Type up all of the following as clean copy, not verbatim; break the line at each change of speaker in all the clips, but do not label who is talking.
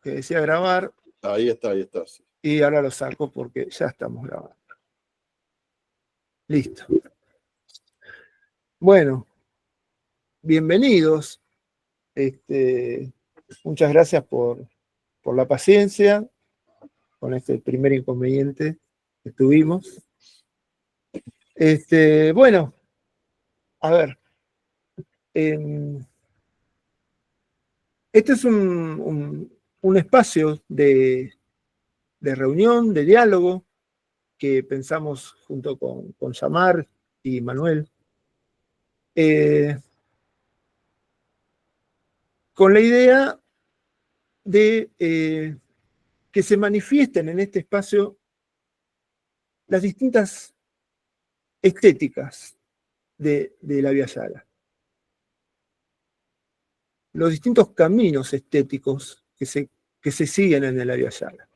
Que decía grabar.
Ahí está. Sí.
Y ahora lo saco porque ya estamos grabando. Listo. Bueno, bienvenidos. Muchas gracias por la paciencia con este primer inconveniente que tuvimos. Bueno, a ver. Este es un espacio de reunión, de diálogo, que pensamos junto con Yamar y Manuel, con la idea de que se manifiesten en este espacio las distintas estéticas de la Via Yala, los distintos caminos estéticos que se siguen en la Via Yala.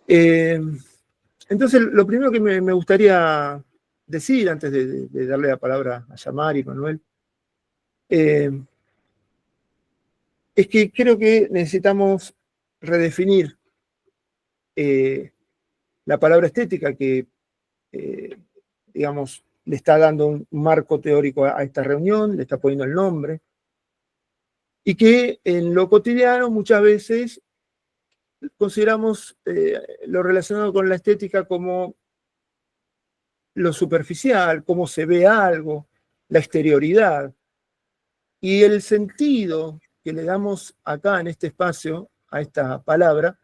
Entonces, lo primero que me gustaría decir, antes de darle la palabra a Yamar y Manuel, es que creo que necesitamos redefinir la palabra estética que, digamos, le está dando un marco teórico a esta reunión, le está poniendo el nombre, y que en lo cotidiano muchas veces consideramos lo relacionado con la estética como lo superficial, cómo se ve algo, la exterioridad. Y el sentido que le damos acá en este espacio a esta palabra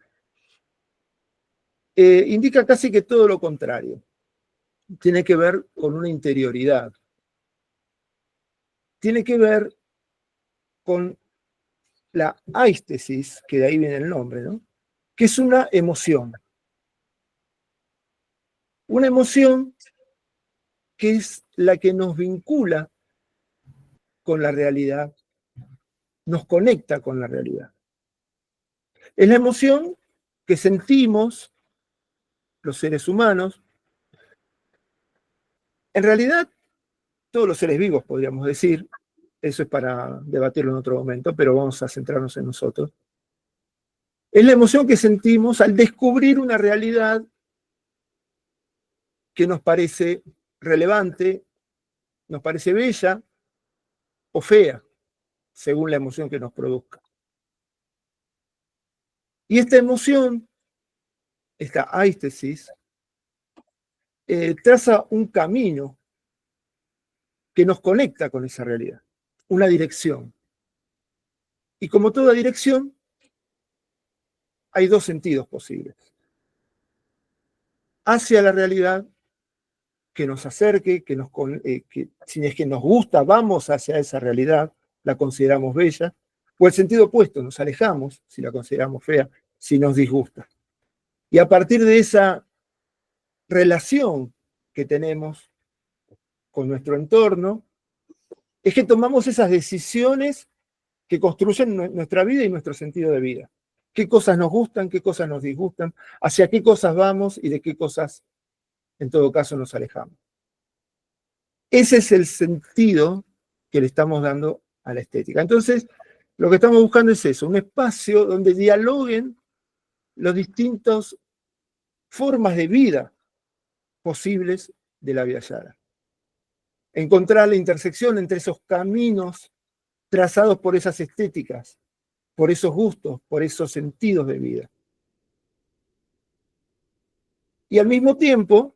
indica casi que todo lo contrario. Tiene que ver con una interioridad. Tiene que ver con la aistesis, que de ahí viene el nombre, ¿no? Que es una emoción. Una emoción que es la que nos vincula con la realidad, nos conecta con la realidad. Es la emoción que sentimos los seres humanos. En realidad, todos los seres vivos, podríamos decir, eso es para debatirlo en otro momento, pero vamos a centrarnos en nosotros. Es la emoción que sentimos al descubrir una realidad que nos parece relevante, nos parece bella o fea, según la emoción que nos produzca. Y esta emoción, esta aistesis, traza un camino que nos conecta con esa realidad, una dirección. Y como toda dirección, hay dos sentidos posibles. Hacia la realidad, que nos acerque, que si es que nos gusta, vamos hacia esa realidad, la consideramos bella, o el sentido opuesto, nos alejamos si la consideramos fea, si nos disgusta. Y a partir de esa relación que tenemos con nuestro entorno, es que tomamos esas decisiones que construyen nuestra vida y nuestro sentido de vida. ¿Qué cosas nos gustan, qué cosas nos disgustan, hacia qué cosas vamos y de qué cosas, en todo caso, nos alejamos? Ese es el sentido que le estamos dando a la estética. Entonces, lo que estamos buscando es eso, un espacio donde dialoguen las distintas formas de vida posibles de la Via Yala. Encontrar la intersección entre esos caminos trazados por esas estéticas, por esos gustos, por esos sentidos de vida. Y al mismo tiempo,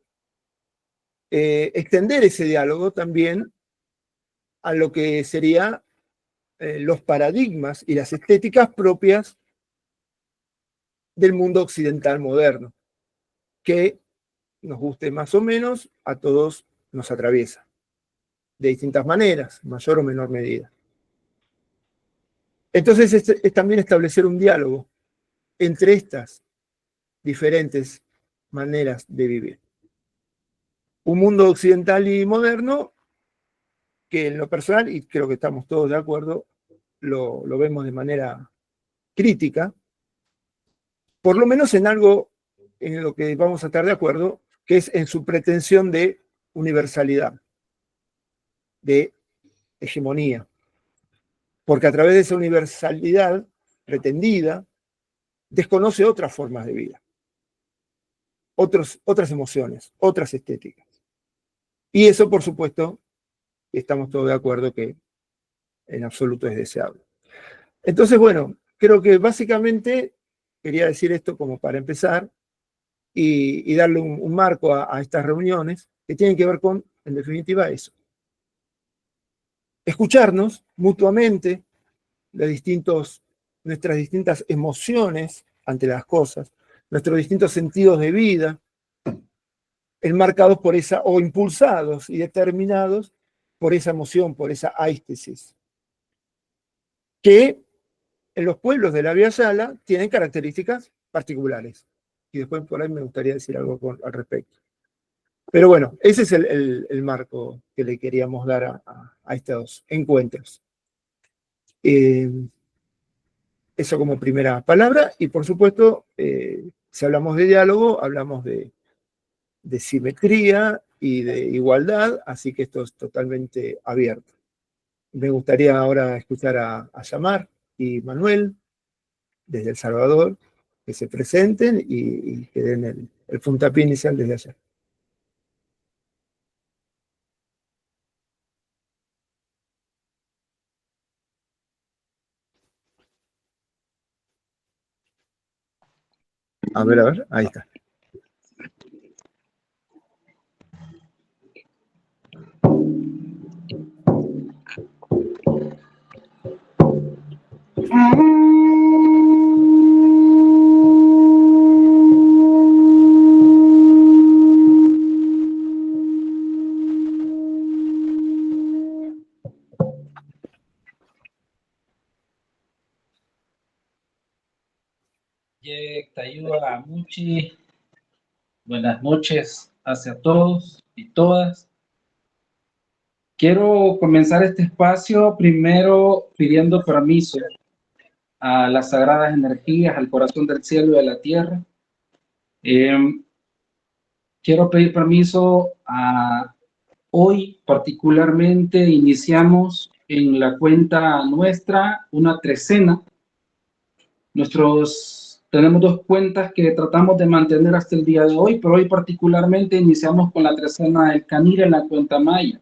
extender ese diálogo también a lo que serían los paradigmas y las estéticas propias del mundo occidental moderno, que, nos guste más o menos, a todos nos atraviesa, de distintas maneras, mayor o menor medida. Entonces es también establecer un diálogo entre estas diferentes maneras de vivir. Un mundo occidental y moderno que en lo personal, y creo que estamos todos de acuerdo, lo vemos de manera crítica, por lo menos en algo en lo que vamos a estar de acuerdo, que es en su pretensión de universalidad, de hegemonía. porque a través de esa universalidad pretendida, desconoce otras formas de vida, otras emociones, otras estéticas. Y eso, por supuesto, estamos todos de acuerdo que en absoluto es deseable. Entonces, bueno, creo que básicamente quería decir esto como para empezar y darle un marco a estas reuniones que tienen que ver con, en definitiva, eso. Escucharnos mutuamente, nuestras distintas emociones ante las cosas, nuestros distintos sentidos de vida, enmarcados por esa, o impulsados y determinados por esa emoción, por esa áistesis, que en los pueblos de la Via Yala tienen características particulares. Y después por ahí me gustaría decir algo al respecto. Pero bueno, ese es el marco que le queríamos dar a estos encuentros. Eso como primera palabra, y por supuesto, si hablamos de diálogo, hablamos de simetría y de igualdad, así que esto es totalmente abierto. Me gustaría ahora escuchar a Yamar y Manuel, desde El Salvador, que se presenten y que den el puntapié inicial desde allá. A ver, ahí está.
Tayuba Muchi, buenas noches hacia todos y todas. Quiero comenzar este espacio primero pidiendo permiso a las sagradas energías, al corazón del cielo y de la tierra. Quiero pedir permiso hoy particularmente iniciamos en la cuenta nuestra una trecena. Tenemos dos cuentas que tratamos de mantener hasta el día de hoy, pero hoy particularmente iniciamos con la trecena del Canir en la cuenta maya.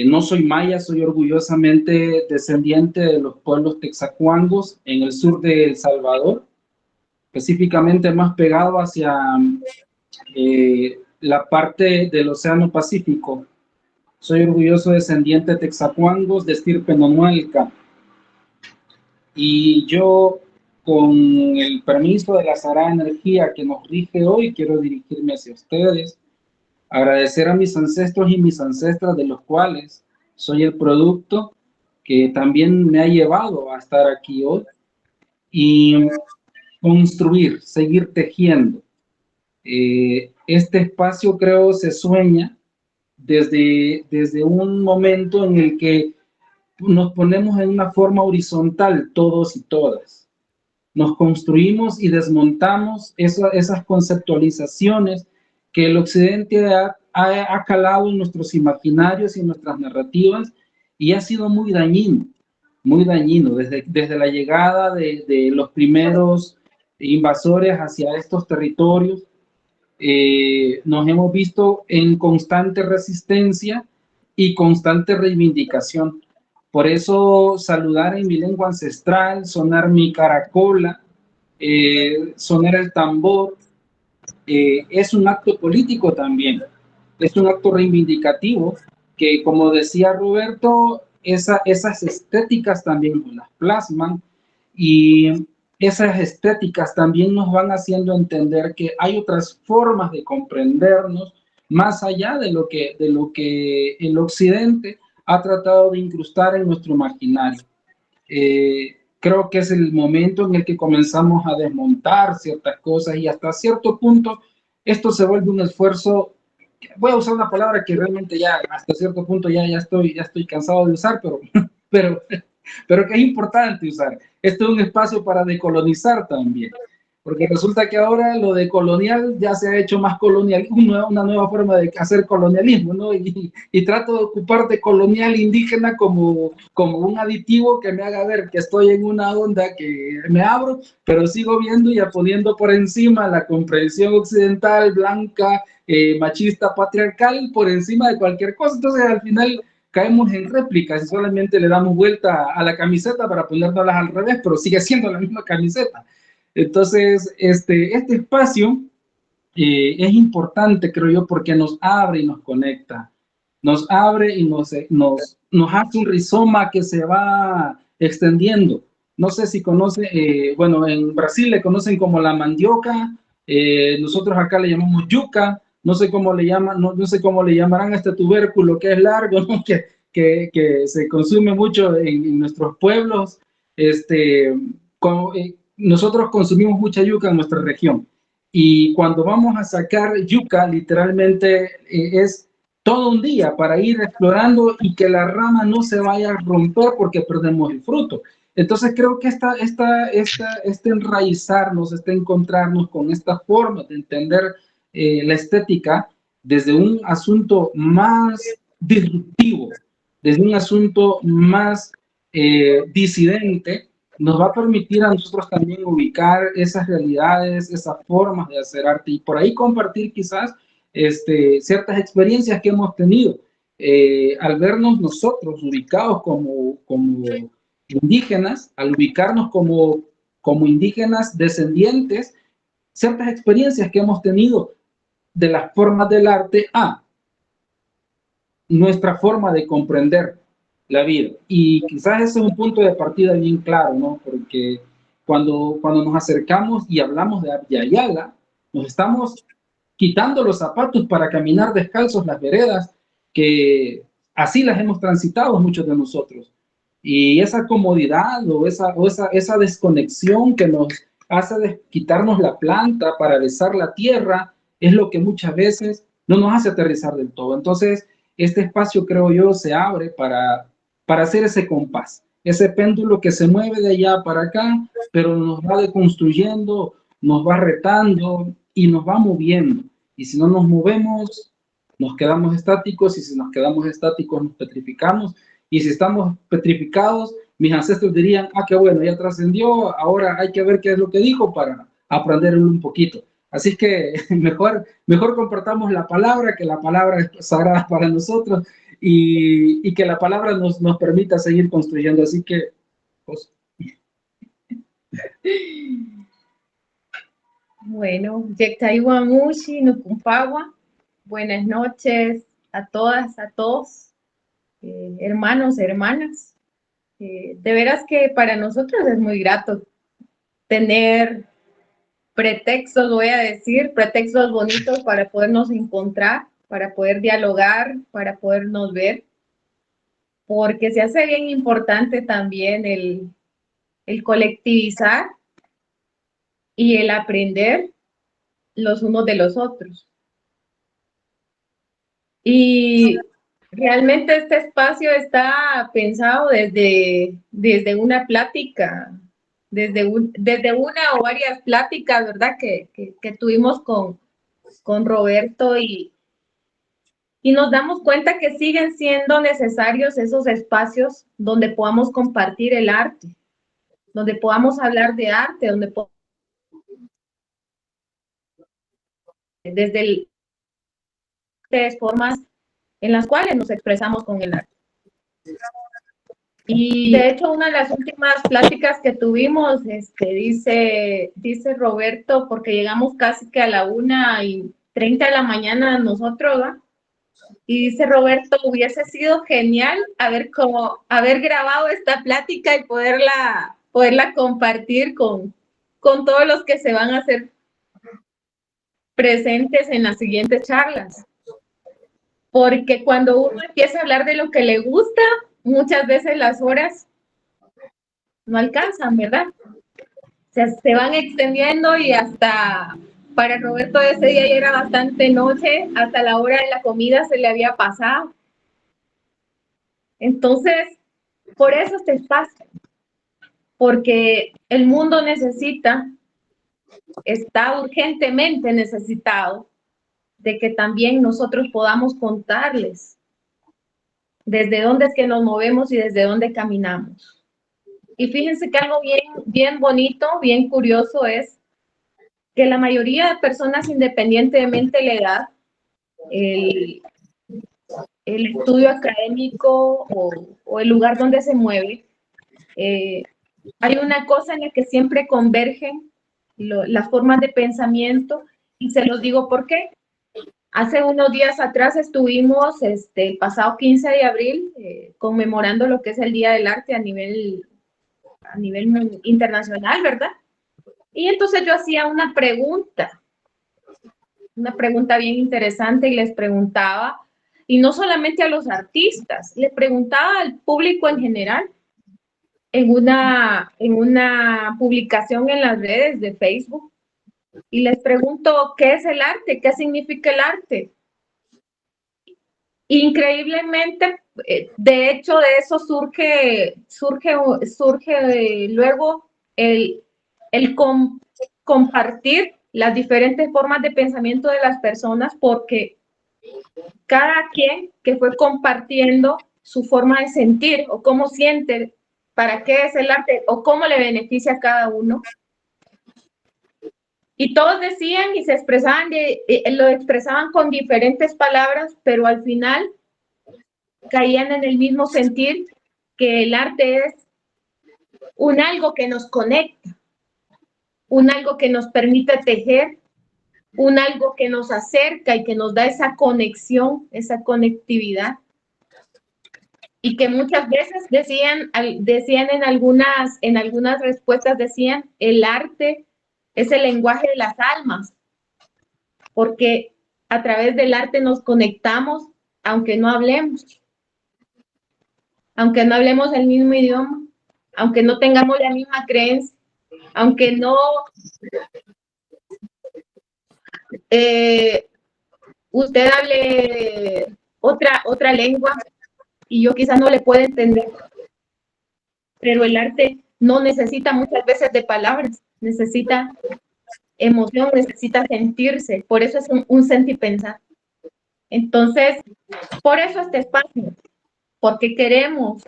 No soy maya, soy orgullosamente descendiente de los pueblos texacuangos en el sur de El Salvador, específicamente más pegado hacia la parte del Océano Pacífico. Soy orgulloso descendiente de texacuangos de estirpe nonualca. Y yo, con el permiso de la sagrada energía que nos rige hoy, quiero dirigirme hacia ustedes, agradecer a mis ancestros y mis ancestras, de los cuales soy el producto, que también me ha llevado a estar aquí hoy, y construir, seguir tejiendo. Este espacio, creo, se sueña desde un momento en el que nos ponemos en una forma horizontal, todos y todas. Nos construimos y desmontamos esas conceptualizaciones que el occidente ha calado en nuestros imaginarios y en nuestras narrativas, y ha sido muy dañino desde la llegada de los primeros invasores hacia estos territorios. Nos hemos visto en constante resistencia y constante reivindicación. Por eso saludar en mi lengua ancestral, sonar mi caracola, sonar el tambor, es un acto político también, es un acto reivindicativo que, como decía Roberto, esas estéticas también nos las plasman, y esas estéticas también nos van haciendo entender que hay otras formas de comprendernos más allá de lo que el occidente ha tratado de incrustar en nuestro imaginario. Creo que es el momento en el que comenzamos a desmontar ciertas cosas, y hasta cierto punto esto se vuelve un esfuerzo. Voy a usar una palabra que realmente ya hasta cierto punto ya estoy cansado de usar, pero que es importante usar. Esto es un espacio para decolonizar también. porque resulta que ahora lo de colonial ya se ha hecho más colonial, una nueva forma de hacer colonialismo, ¿no? Y trato de ocupar de colonial indígena como un aditivo que me haga ver que estoy en una onda que me abro, pero sigo viendo y poniendo por encima la comprensión occidental, blanca, machista, patriarcal, por encima de cualquier cosa. Entonces, al final caemos en réplicas y solamente le damos vuelta a la camiseta para ponérnoslas al revés, pero sigue siendo la misma camiseta. Entonces, este espacio es importante, creo yo, porque nos abre y nos conecta. Nos abre y nos hace un rizoma que se va extendiendo. No sé si conoce, bueno, en Brasil le conocen como la mandioca, nosotros acá le llamamos yuca, no sé cómo le llaman, no sé cómo le llamarán a este tubérculo que es largo, ¿no? que se consume mucho en nuestros pueblos. Nosotros consumimos mucha yuca en nuestra región. Y cuando vamos a sacar yuca, literalmente es todo un día para ir explorando y que la rama no se vaya a romper porque perdemos el fruto. Entonces creo que este enraizarnos, este encontrarnos con esta forma de entender la estética desde un asunto más disruptivo, desde un asunto más disidente, nos va a permitir a nosotros también ubicar esas realidades, esas formas de hacer arte y por ahí compartir quizás ciertas experiencias que hemos tenido. Al vernos nosotros ubicados como indígenas, al ubicarnos como indígenas descendientes, ciertas experiencias que hemos tenido de las formas del arte a nuestra forma de comprender la vida. Y quizás ese es un punto de partida bien claro, ¿no? Porque cuando nos acercamos y hablamos de Abya Yala, nos estamos quitando los zapatos para caminar descalzos las veredas, que así las hemos transitado muchos de nosotros. Y esa comodidad o esa desconexión que nos hace quitarnos la planta para besar la tierra es lo que muchas veces no nos hace aterrizar del todo. Entonces, este espacio, creo yo, se abre para hacer ese compás, ese péndulo que se mueve de allá para acá, pero nos va deconstruyendo, nos va retando y nos va moviendo. Y si no nos movemos, nos quedamos estáticos, y si nos quedamos estáticos, nos petrificamos. Y si estamos petrificados, mis ancestros dirían, ah, qué bueno, ya trascendió, ahora hay que ver qué es lo que dijo para aprender un poquito. Así que mejor compartamos la palabra, que la palabra es sagrada para nosotros y que la palabra nos permita seguir construyendo. Así que, pues.
Bueno, Yectayuamushi, Nucumpagua, buenas noches a todas, a todos, hermanos, hermanas. De veras que para nosotros es muy grato tener pretextos, voy a decir, pretextos bonitos para podernos encontrar, para poder dialogar, para podernos ver, porque se hace bien importante también el colectivizar y el aprender los unos de los otros. Y realmente este espacio está pensado desde una plática, desde una o varias pláticas, ¿verdad? Que tuvimos con Roberto y nos damos cuenta que siguen siendo necesarios esos espacios donde podamos compartir el arte, donde podamos hablar de arte, donde desde formas en las cuales nos expresamos con el arte. Y de hecho, una de las últimas pláticas que tuvimos, dice Roberto, porque llegamos casi que a la 1:30 de la mañana nosotros, ¿verdad? Y dice Roberto, hubiese sido genial haber grabado esta plática y poderla compartir con todos los que se van a hacer presentes en las siguientes charlas. Porque cuando uno empieza a hablar de lo que le gusta, muchas veces las horas no alcanzan, ¿verdad? O sea, se van extendiendo y hasta para Roberto ese día ya era bastante noche, hasta la hora de la comida se le había pasado. Entonces, por eso este espacio, porque el mundo necesita está urgentemente necesitado de que también nosotros podamos contarles desde dónde es que nos movemos y desde dónde caminamos. Y fíjense que algo bien bonito, bien curioso es que la mayoría de personas, independientemente de la edad, el estudio académico o el lugar donde se mueve, hay una cosa en la que siempre convergen las formas de pensamiento, y se los digo por qué. Hace unos días atrás estuvimos, el pasado 15 de abril, conmemorando lo que es el Día del Arte a nivel internacional, ¿verdad? Y entonces yo hacía una pregunta bien interesante, y les preguntaba, y no solamente a los artistas, le preguntaba al público en general, en una publicación en las redes de Facebook, y les pregunto, ¿qué es el arte? ¿Qué significa el arte? Increíblemente, de hecho, de eso surge luego el compartir las diferentes formas de pensamiento de las personas, porque cada quien que fue compartiendo su forma de sentir o cómo siente, para qué es el arte o cómo le beneficia a cada uno. Y todos decían y se expresaban, lo expresaban con diferentes palabras, pero al final caían en el mismo sentir, que el arte es un algo que nos conecta, un algo que nos permite tejer, un algo que nos acerca y que nos da esa conexión, esa conectividad. Y que muchas veces decían en algunas respuestas, decían, el arte es el lenguaje de las almas, porque a través del arte nos conectamos, aunque no hablemos el mismo idioma, aunque no tengamos la misma creencia, aunque no usted hable otra lengua y yo quizás no le pueda entender, pero el arte no necesita muchas veces de palabras, necesita emoción, necesita sentirse, por eso es un sentir pensar. Entonces, por eso este espacio, porque queremos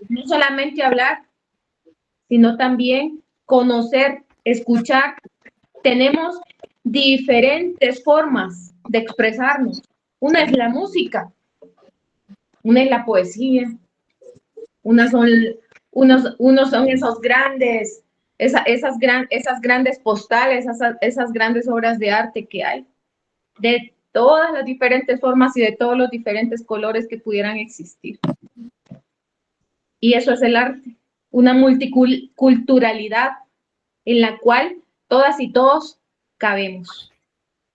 no solamente hablar, sino también conocer, escuchar. Tenemos diferentes formas de expresarnos. Una es la música, una es la poesía, unos son esos grandes, esas grandes postales, esas grandes obras de arte que hay, de todas las diferentes formas y de todos los diferentes colores que pudieran existir. Y eso es el arte, una multiculturalidad en la cual todas y todos cabemos,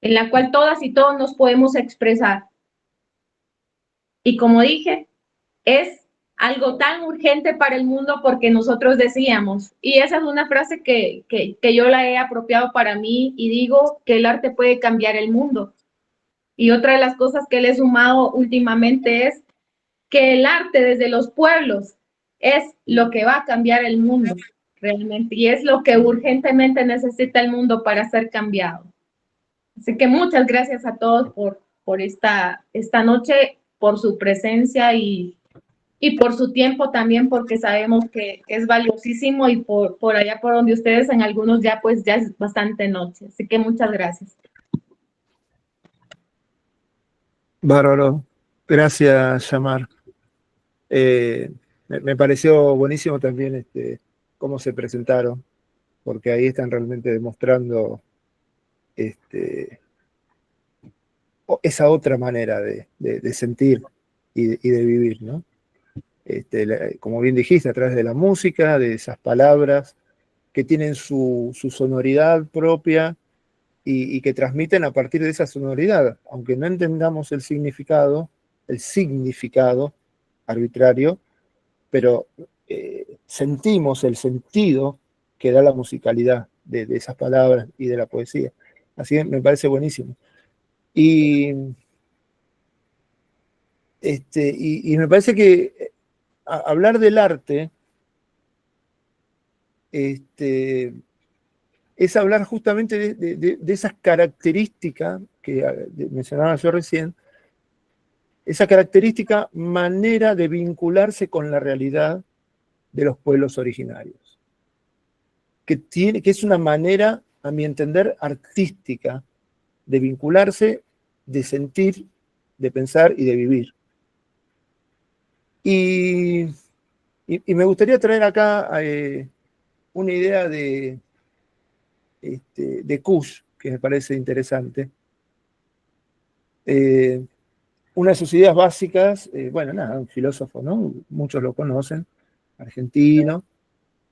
en la cual todas y todos nos podemos expresar. Y como dije, es algo tan urgente para el mundo, porque nosotros decíamos, y esa es una frase que yo la he apropiado para mí, y digo que el arte puede cambiar el mundo. Y otra de las cosas que le he sumado últimamente es que el arte desde los pueblos es lo que va a cambiar el mundo realmente, y es lo que urgentemente necesita el mundo para ser cambiado. Así que muchas gracias a todos por esta noche, por su presencia y por su tiempo también, porque sabemos que es valiosísimo, y por allá por donde ustedes, en algunos ya es bastante noche. Así que muchas gracias.
Bárbaro. Gracias, Yamar. Me pareció buenísimo también cómo se presentaron, porque ahí están realmente demostrando esa otra manera de sentir y de vivir, ¿no? Como bien dijiste, a través de la música, de esas palabras que tienen su sonoridad propia y que transmiten a partir de esa sonoridad, aunque no entendamos el significado arbitrario, pero sentimos el sentido que da la musicalidad de esas palabras y de la poesía. Así que me parece buenísimo. Y me parece que hablar del arte es hablar justamente de esas características que mencionaba yo recién, esa característica manera de vincularse con la realidad de los pueblos originarios, que es una manera, a mi entender, artística de vincularse, de sentir, de pensar y de vivir. Y me gustaría traer acá una idea de Kush, que me parece interesante. Una de sus ideas básicas, bueno, nada, un filósofo, ¿no? Muchos lo conocen, argentino,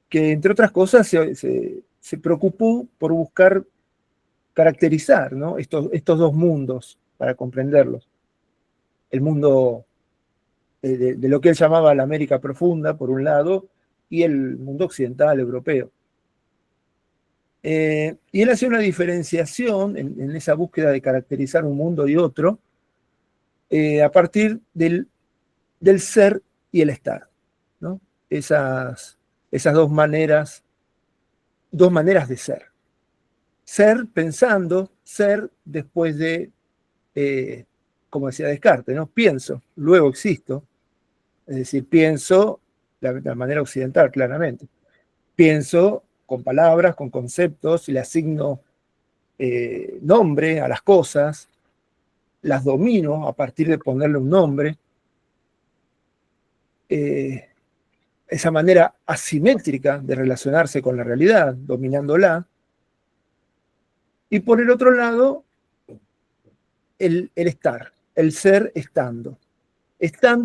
que entre otras cosas se preocupó por buscar caracterizar, ¿no? estos dos mundos para comprenderlos. El mundo de lo que él llamaba la América profunda, por un lado, y el mundo occidental, europeo. Y él hacía una diferenciación en esa búsqueda de caracterizar un mundo y otro a partir del ser y el estar, ¿no? Esas dos maneras de ser. Ser pensando, ser después de, como decía Descartes, ¿no? Pienso, luego existo. Es decir, pienso de manera occidental, claramente. Pienso con palabras, con conceptos, y le asigno nombre a las cosas, las domino a partir de ponerle un nombre. Esa manera asimétrica de relacionarse con la realidad, dominándola. Y por el otro lado, el estar, el ser estando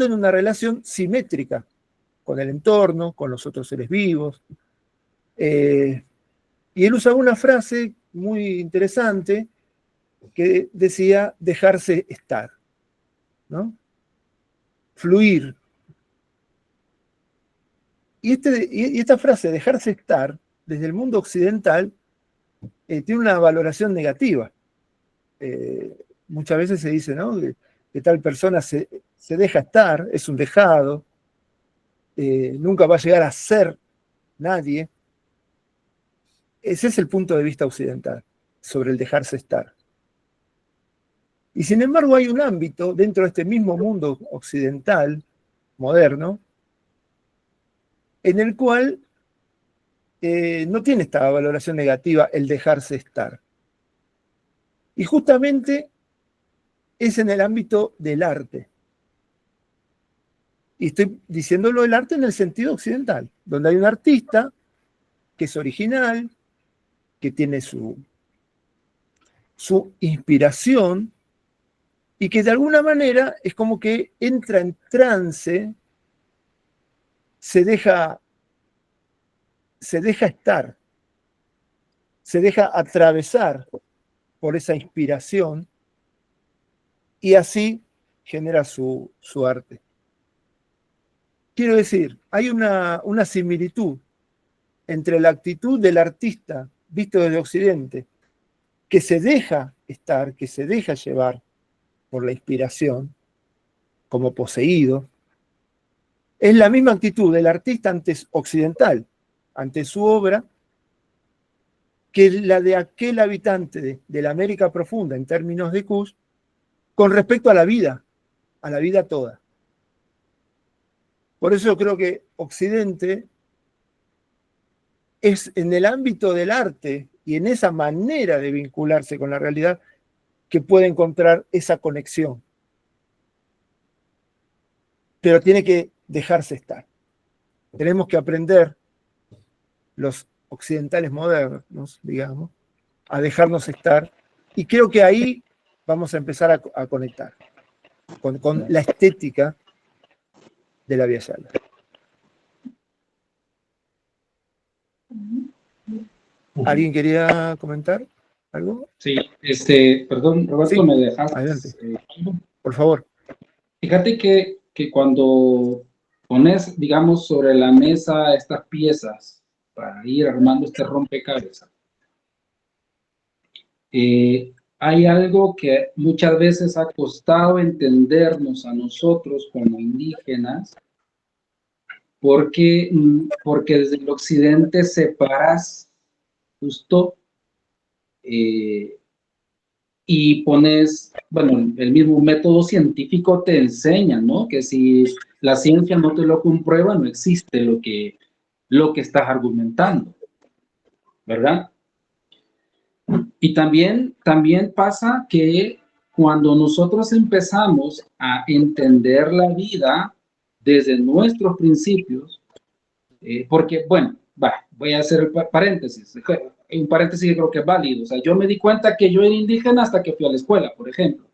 en una relación simétrica con el entorno, con los otros seres vivos. Y él usaba una frase muy interesante que decía dejarse estar, ¿no? Fluir. Y esta frase, dejarse estar, desde el mundo occidental, tiene una valoración negativa. Muchas veces se dice, ¿no? Que tal persona se deja estar, es un dejado, nunca va a llegar a ser nadie. Ese es el punto de vista occidental sobre el dejarse estar. Y sin embargo hay un ámbito dentro de este mismo mundo occidental, moderno, en el cual no tiene esta valoración negativa el dejarse estar. Y justamente es en el ámbito del arte. Y estoy diciéndolo del arte en el sentido occidental, donde hay un artista que es original, que tiene su inspiración y que de alguna manera es como que entra en trance, se deja estar, se deja atravesar por esa inspiración y así genera su arte. Quiero decir, hay una similitud entre la actitud del artista visto desde Occidente, que se deja estar, que se deja llevar por la inspiración, como poseído. Es la misma actitud del artista occidental ante su obra que la de aquel habitante de la América profunda en términos de Kush con respecto a la vida toda. Por eso yo creo que Occidente es en el ámbito del arte y en esa manera de vincularse con la realidad que puede encontrar esa conexión. Pero tiene que dejarse estar. Tenemos que aprender, los occidentales modernos, digamos, a dejarnos estar. Y creo que ahí vamos a empezar a conectar con la estética de la Via Yala. ¿Alguien quería comentar algo?
Sí, perdón, Roberto,
Sí,
me dejaste.
adelante. Por favor.
Fíjate que cuando pones, digamos, sobre la mesa estas piezas para ir armando este rompecabezas, hay algo que muchas veces ha costado entendernos a nosotros como indígenas, porque desde el occidente separas justo y pones, bueno, el mismo método científico te enseña, ¿no? Que si la ciencia no te lo comprueba, no existe lo que estás argumentando, ¿verdad? Y también pasa que cuando nosotros empezamos a entender la vida desde nuestros principios, porque, bueno, voy a hacer paréntesis, un paréntesis que creo que es válido. O sea, yo me di cuenta que yo era indígena hasta que fui a la escuela, por ejemplo.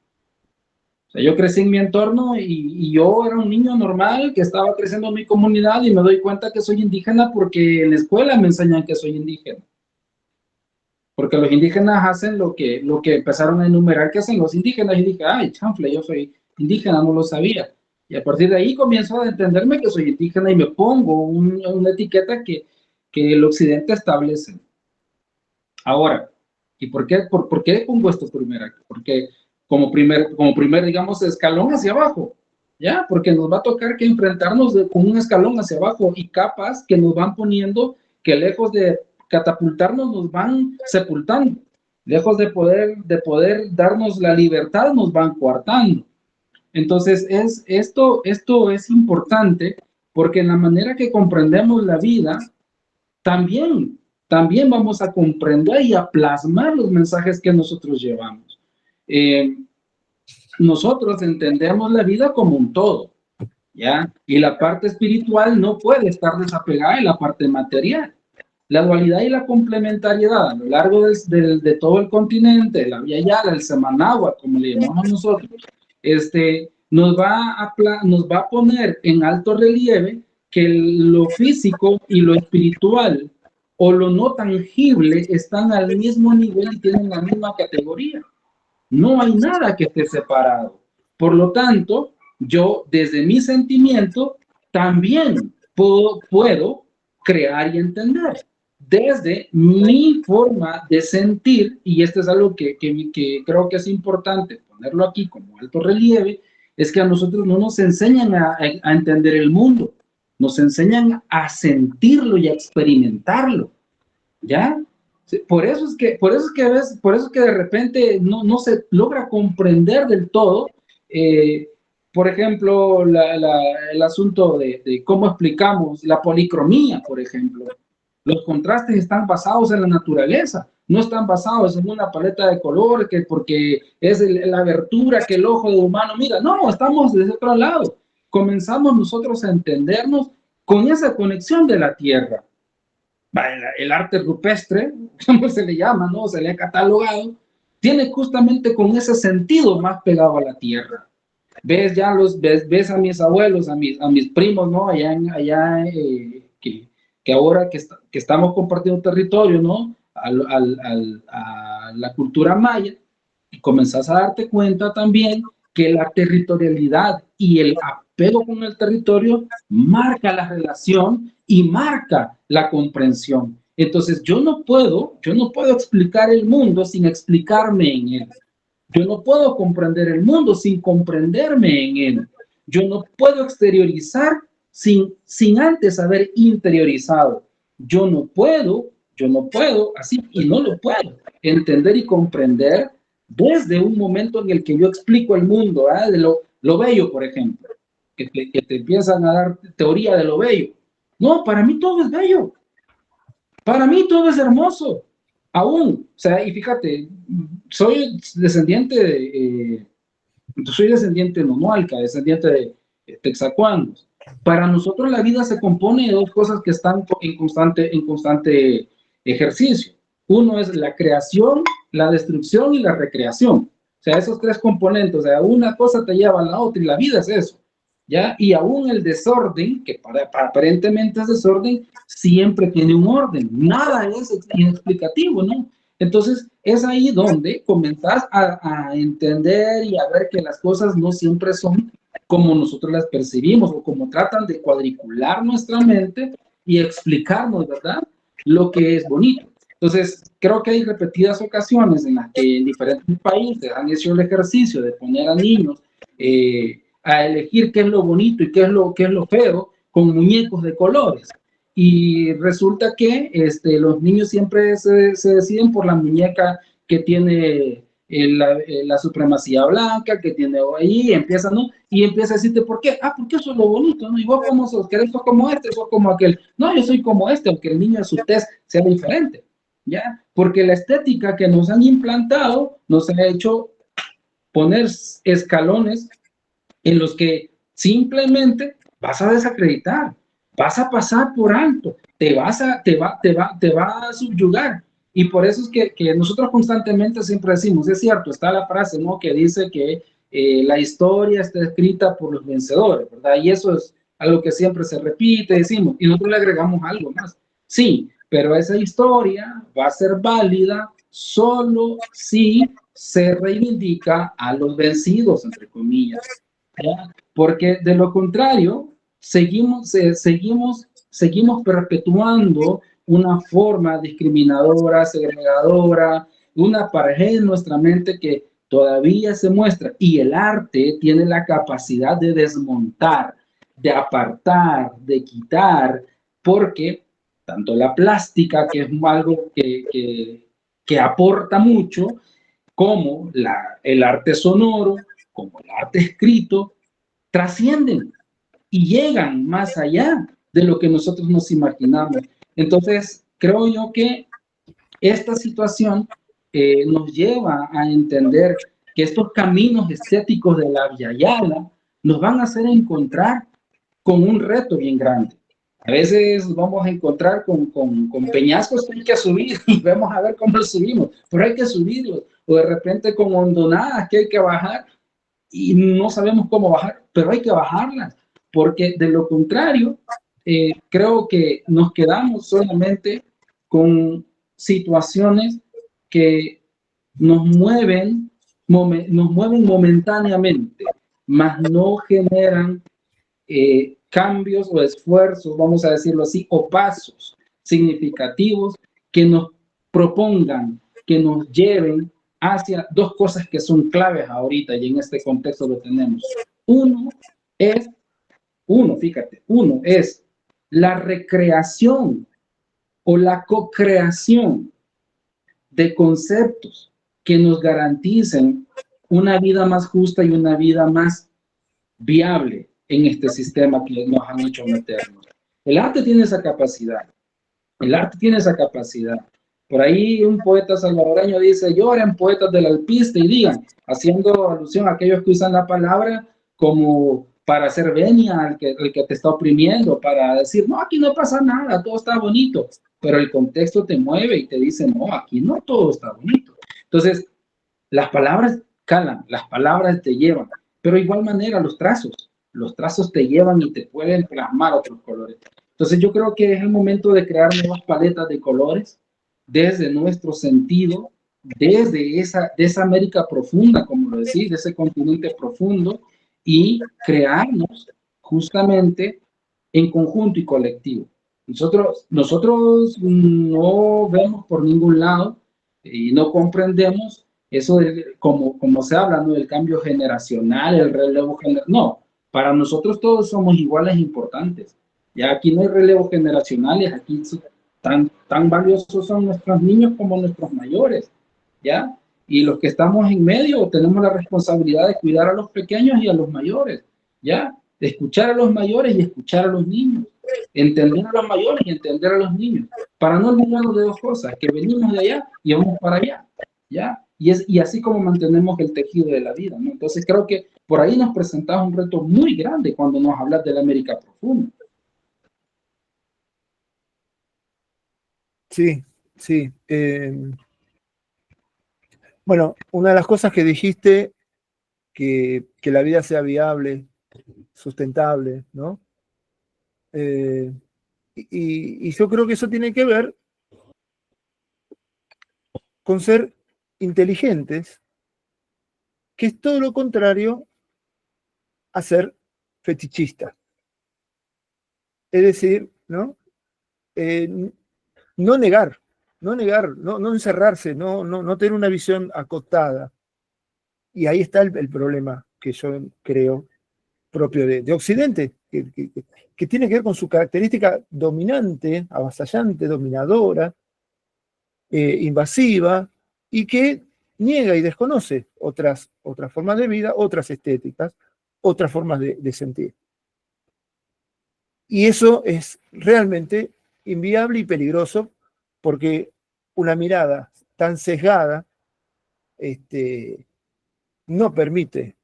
O sea, yo crecí en mi entorno y yo era un niño normal que estaba creciendo en mi comunidad y me doy cuenta que soy indígena porque en la escuela me enseñan que soy indígena. Porque los indígenas hacen lo que empezaron a enumerar que hacen los indígenas y dije, ay, chanfle, yo soy indígena, no lo sabía. Y a partir de ahí comienzo a entenderme que soy indígena y me pongo una etiqueta que el occidente establece. Ahora, ¿y por qué pongo esto primero? Porque como primer, digamos, escalón hacia abajo, ¿ya? Porque nos va a tocar que enfrentarnos con un escalón hacia abajo y capas que nos van poniendo que lejos de catapultarnos nos van sepultando, lejos de poder darnos la libertad nos van coartando. Entonces, esto es importante porque en la manera que comprendemos la vida, también vamos a comprender y a plasmar los mensajes que nosotros llevamos. Nosotros entendemos la vida como un todo, ¿ya? Y la parte espiritual no puede estar desapegada de la parte material. La dualidad y la complementariedad a lo largo de todo el continente, la Vía Yala, el Semanáhuac, como le llamamos nosotros, nos va a poner en alto relieve que lo físico y lo espiritual o lo no tangible están al mismo nivel y tienen la misma categoría. No hay nada que esté separado. Por lo tanto, yo desde mi sentimiento también puedo crear y entender. Desde mi forma de sentir, y esto es algo que creo que es importante ponerlo aquí como alto relieve, es que a nosotros no nos enseñan a entender el mundo, nos enseñan a sentirlo y a experimentarlo, ¿ya? Por eso es que de repente no se logra comprender del todo, por ejemplo, el asunto de cómo explicamos la policromía, por ejemplo. Los contrastes están basados en la naturaleza, no están basados en una paleta de color porque es la abertura que el ojo de humano mira. No, estamos desde otro lado. Comenzamos nosotros a entendernos con esa conexión de la tierra. El arte rupestre, como se le llama, ¿no? Se le ha catalogado, tiene justamente con ese sentido más pegado a la tierra. Ves a mis abuelos, a mis primos, ¿no? Allá que ahora que estamos compartiendo territorio, ¿no? A la cultura maya, y comenzás a darte cuenta también que la territorialidad y el apego con el territorio marca la relación y marca la comprensión. Entonces, yo no puedo explicar el mundo sin explicarme en él. Yo no puedo comprender el mundo sin comprenderme en él. Yo no puedo exteriorizar sin antes haber interiorizado. Yo no puedo, así, y no lo puedo entender y comprender desde un momento en el que yo explico el mundo, de lo bello, por ejemplo, que te empiezan a dar teoría de lo bello. No, para mí todo es bello. Para mí todo es hermoso. Aún, o sea, y fíjate, soy descendiente nonoalca, descendiente de texacuanos. Para nosotros la vida se compone de dos cosas que están en constante ejercicio. Uno es la creación, la destrucción y la recreación. O sea, esos tres componentes, o sea, una cosa te lleva a la otra y la vida es eso, ¿ya? Y aún el desorden, que aparentemente es desorden, siempre tiene un orden. Nada es inexplicativo, ¿no? Entonces, es ahí donde comenzás a entender y a ver que las cosas no siempre son como nosotros las percibimos o como tratan de cuadricular nuestra mente y explicarnos, ¿verdad?, lo que es bonito. Entonces, creo que hay repetidas ocasiones en las que en diferentes países han hecho el ejercicio de poner a niños a elegir qué es lo bonito y qué es lo feo con muñecos de colores. Y resulta que los niños siempre se deciden por la muñeca que tiene la supremacía blanca, que tiene ahí, empieza, ¿no? Y empieza a decirte, ¿por qué? Ah, porque eso es lo bonito, ¿no? Y vos como sos, querés sos como este, sos como aquel. No, yo soy como este, aunque el niño en su test sea diferente, ¿ya? Porque la estética que nos han implantado nos ha hecho poner escalones en los que simplemente vas a desacreditar, vas a pasar por alto, te va a subyugar. Y por eso es que nosotros constantemente siempre decimos, es cierto, está la frase, ¿no?, que dice que la historia está escrita por los vencedores, ¿verdad? Y eso es algo que siempre se repite, decimos, y nosotros le agregamos algo más. Sí, pero esa historia va a ser válida solo si se reivindica a los vencidos, entre comillas, ¿ya? Porque de lo contrario, seguimos perpetuando una forma discriminadora, segregadora, una pared en nuestra mente que todavía se muestra. Y el arte tiene la capacidad de desmontar, de apartar, de quitar, porque tanto la plástica, que es algo que aporta mucho, como el arte sonoro, como el arte escrito, trascienden y llegan más allá de lo que nosotros nos imaginamos. Entonces, creo yo que esta situación nos lleva a entender que estos caminos estéticos de la Via Yala nos van a hacer encontrar con un reto bien grande. A veces vamos a encontrar con peñascos que hay que subir y vamos a ver cómo los subimos, pero hay que subirlos. O de repente con hondonadas que hay que bajar y no sabemos cómo bajar, pero hay que bajarlas, porque de lo contrario, creo que nos quedamos solamente con situaciones que nos mueven momentáneamente, mas no generan cambios o esfuerzos, vamos a decirlo así, o pasos significativos que nos propongan, que nos lleven hacia dos cosas que son claves ahorita y en este contexto lo tenemos. Uno es la recreación o la co-creación de conceptos que nos garanticen una vida más justa y una vida más viable en este sistema que nos han hecho meternos. El arte tiene esa capacidad. El arte tiene esa capacidad. Por ahí un poeta salvadoreño dice, lloren poetas del alpiste y digan, haciendo alusión a aquellos que usan la palabra como para hacer venia al que te está oprimiendo, para decir, no, aquí no pasa nada, todo está bonito, pero el contexto te mueve y te dice, no, aquí no todo está bonito. Entonces, las palabras calan, las palabras te llevan, pero de igual manera los trazos te llevan y te pueden plasmar otros colores. Entonces yo creo que es el momento de crear nuevas paletas de colores desde nuestro sentido, desde esa América profunda, como lo decís, de ese continente profundo, y crearnos justamente en conjunto y colectivo. Nosotros no vemos por ningún lado y no comprendemos eso de, como se habla, ¿no?, del cambio generacional, el relevo generacional. No, para nosotros todos somos iguales e importantes. Ya aquí no hay relevos generacionales, aquí tan valiosos son nuestros niños como nuestros mayores, ¿ya? Y los que estamos en medio tenemos la responsabilidad de cuidar a los pequeños y a los mayores, ¿ya? De escuchar a los mayores y escuchar a los niños, entender a los mayores y entender a los niños, para no olvidarnos de dos cosas, que venimos de allá y vamos para allá, ¿ya? Y así como mantenemos el tejido de la vida, ¿no? Entonces creo que por ahí nos presentamos un reto muy grande cuando nos hablas de la América profunda.
Sí, sí. Bueno, una de las cosas que dijiste, que la vida sea viable, sustentable, ¿no? Y yo creo que eso tiene que ver con ser inteligentes, que es todo lo contrario a ser fetichistas. Es decir, ¿no? No negar, no encerrarse, no tener una visión acotada. Y ahí está el problema que yo creo propio de Occidente, que tiene que ver con su característica dominante, avasallante, dominadora, invasiva, y que niega y desconoce otras formas de vida, otras estéticas, otras formas de sentir. Y eso es realmente inviable y peligroso, porque una mirada tan sesgada no permite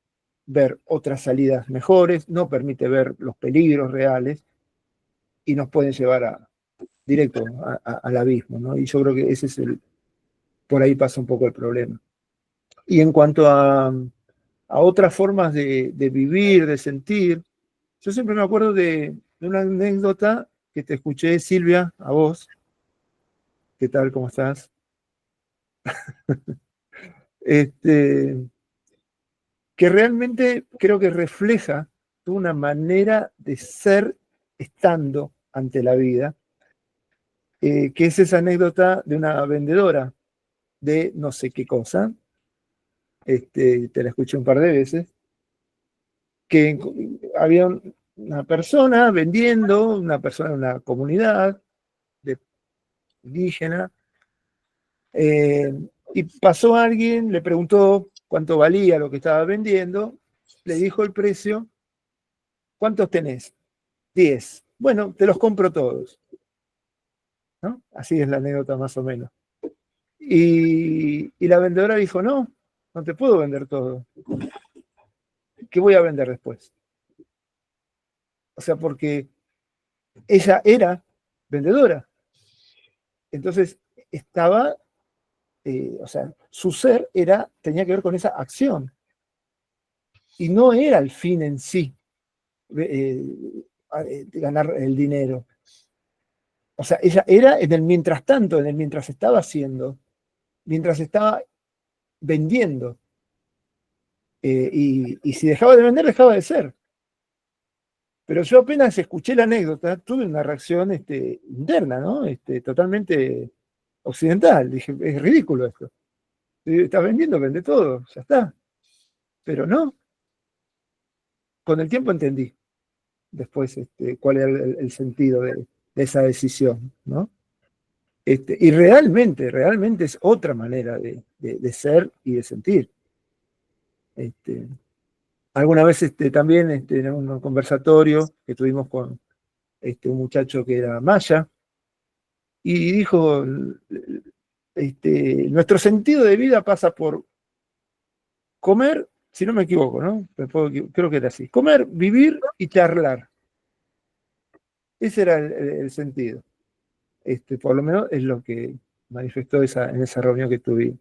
ver otras salidas mejores, no permite ver los peligros reales y nos pueden llevar directo al abismo, ¿no? Y yo creo que ese es por ahí pasa un poco el problema. Y en cuanto a otras formas de vivir, de sentir, yo siempre me acuerdo de una anécdota que te escuché, Silvia, a vos. ¿Qué tal? ¿Cómo estás? Que realmente creo que refleja una manera de ser estando ante la vida, que es esa anécdota de una vendedora de no sé qué cosa, te la escuché un par de veces, que había una persona vendiendo, una persona en una comunidad indígena, y pasó alguien, le preguntó cuánto valía lo que estaba vendiendo, le dijo el precio, ¿cuántos tenés? 10. Bueno, te los compro todos. ¿No? Así es la anécdota más o menos. Y la vendedora dijo, no, no te puedo vender todo. ¿Qué voy a vender después? O sea, porque ella era vendedora. Entonces estaba, o sea, su ser tenía que ver con esa acción. Y no era el fin en sí, ganar el dinero. O sea, ella era en el mientras tanto, en el mientras estaba haciendo, mientras estaba vendiendo. Y si dejaba de vender, dejaba de ser. Pero yo apenas escuché la anécdota, tuve una reacción interna, ¿no? Totalmente occidental. Dije, es ridículo esto. Estás vendiendo, vende todo, ya está. Pero no. Con el tiempo entendí después cuál era el sentido de esa decisión, ¿no? Y realmente es otra manera de ser y de sentir. Alguna vez también en un conversatorio que tuvimos con un muchacho que era maya, y dijo, nuestro sentido de vida pasa por comer, si no me equivoco, ¿no? Creo que era así, comer, vivir y charlar. Ese era el sentido. Por lo menos es lo que manifestó en esa reunión que tuvimos.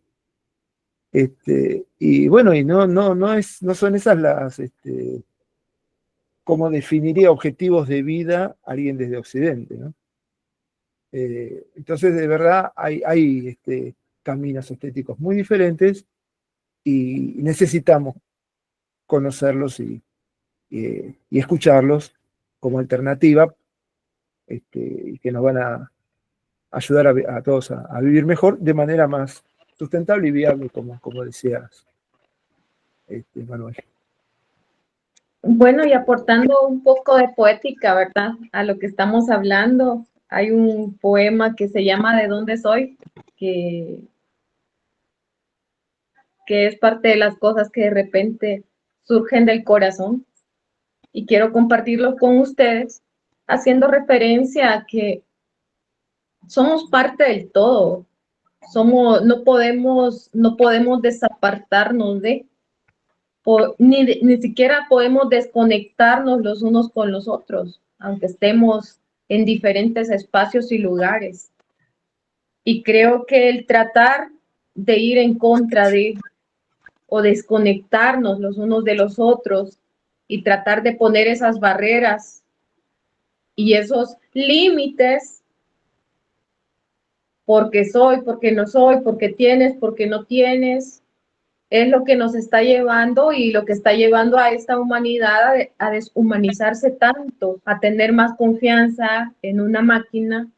Y bueno, y no son esas las, cómo definiría objetivos de vida alguien desde Occidente, ¿no? Entonces, de verdad, hay caminos estéticos muy diferentes y necesitamos conocerlos y escucharlos como alternativa, y que nos van a ayudar a todos a vivir mejor de manera más sustentable y viable, como decías, Manuel.
Bueno, y aportando un poco de poética, ¿verdad? A lo que estamos hablando, hay un poema que se llama ¿De dónde soy? Que es parte de las cosas que de repente surgen del corazón. Y quiero compartirlo con ustedes, haciendo referencia a que somos parte del todo. No podemos desapartarnos ni siquiera podemos desconectarnos los unos con los otros, aunque estemos en diferentes espacios y lugares. Y creo que el tratar de ir en contra o desconectarnos los unos de los otros y tratar de poner esas barreras y esos límites, porque soy, porque no soy, porque tienes, porque no tienes, es lo que nos está llevando y lo que está llevando a esta humanidad a deshumanizarse tanto, a tener más confianza en una máquina,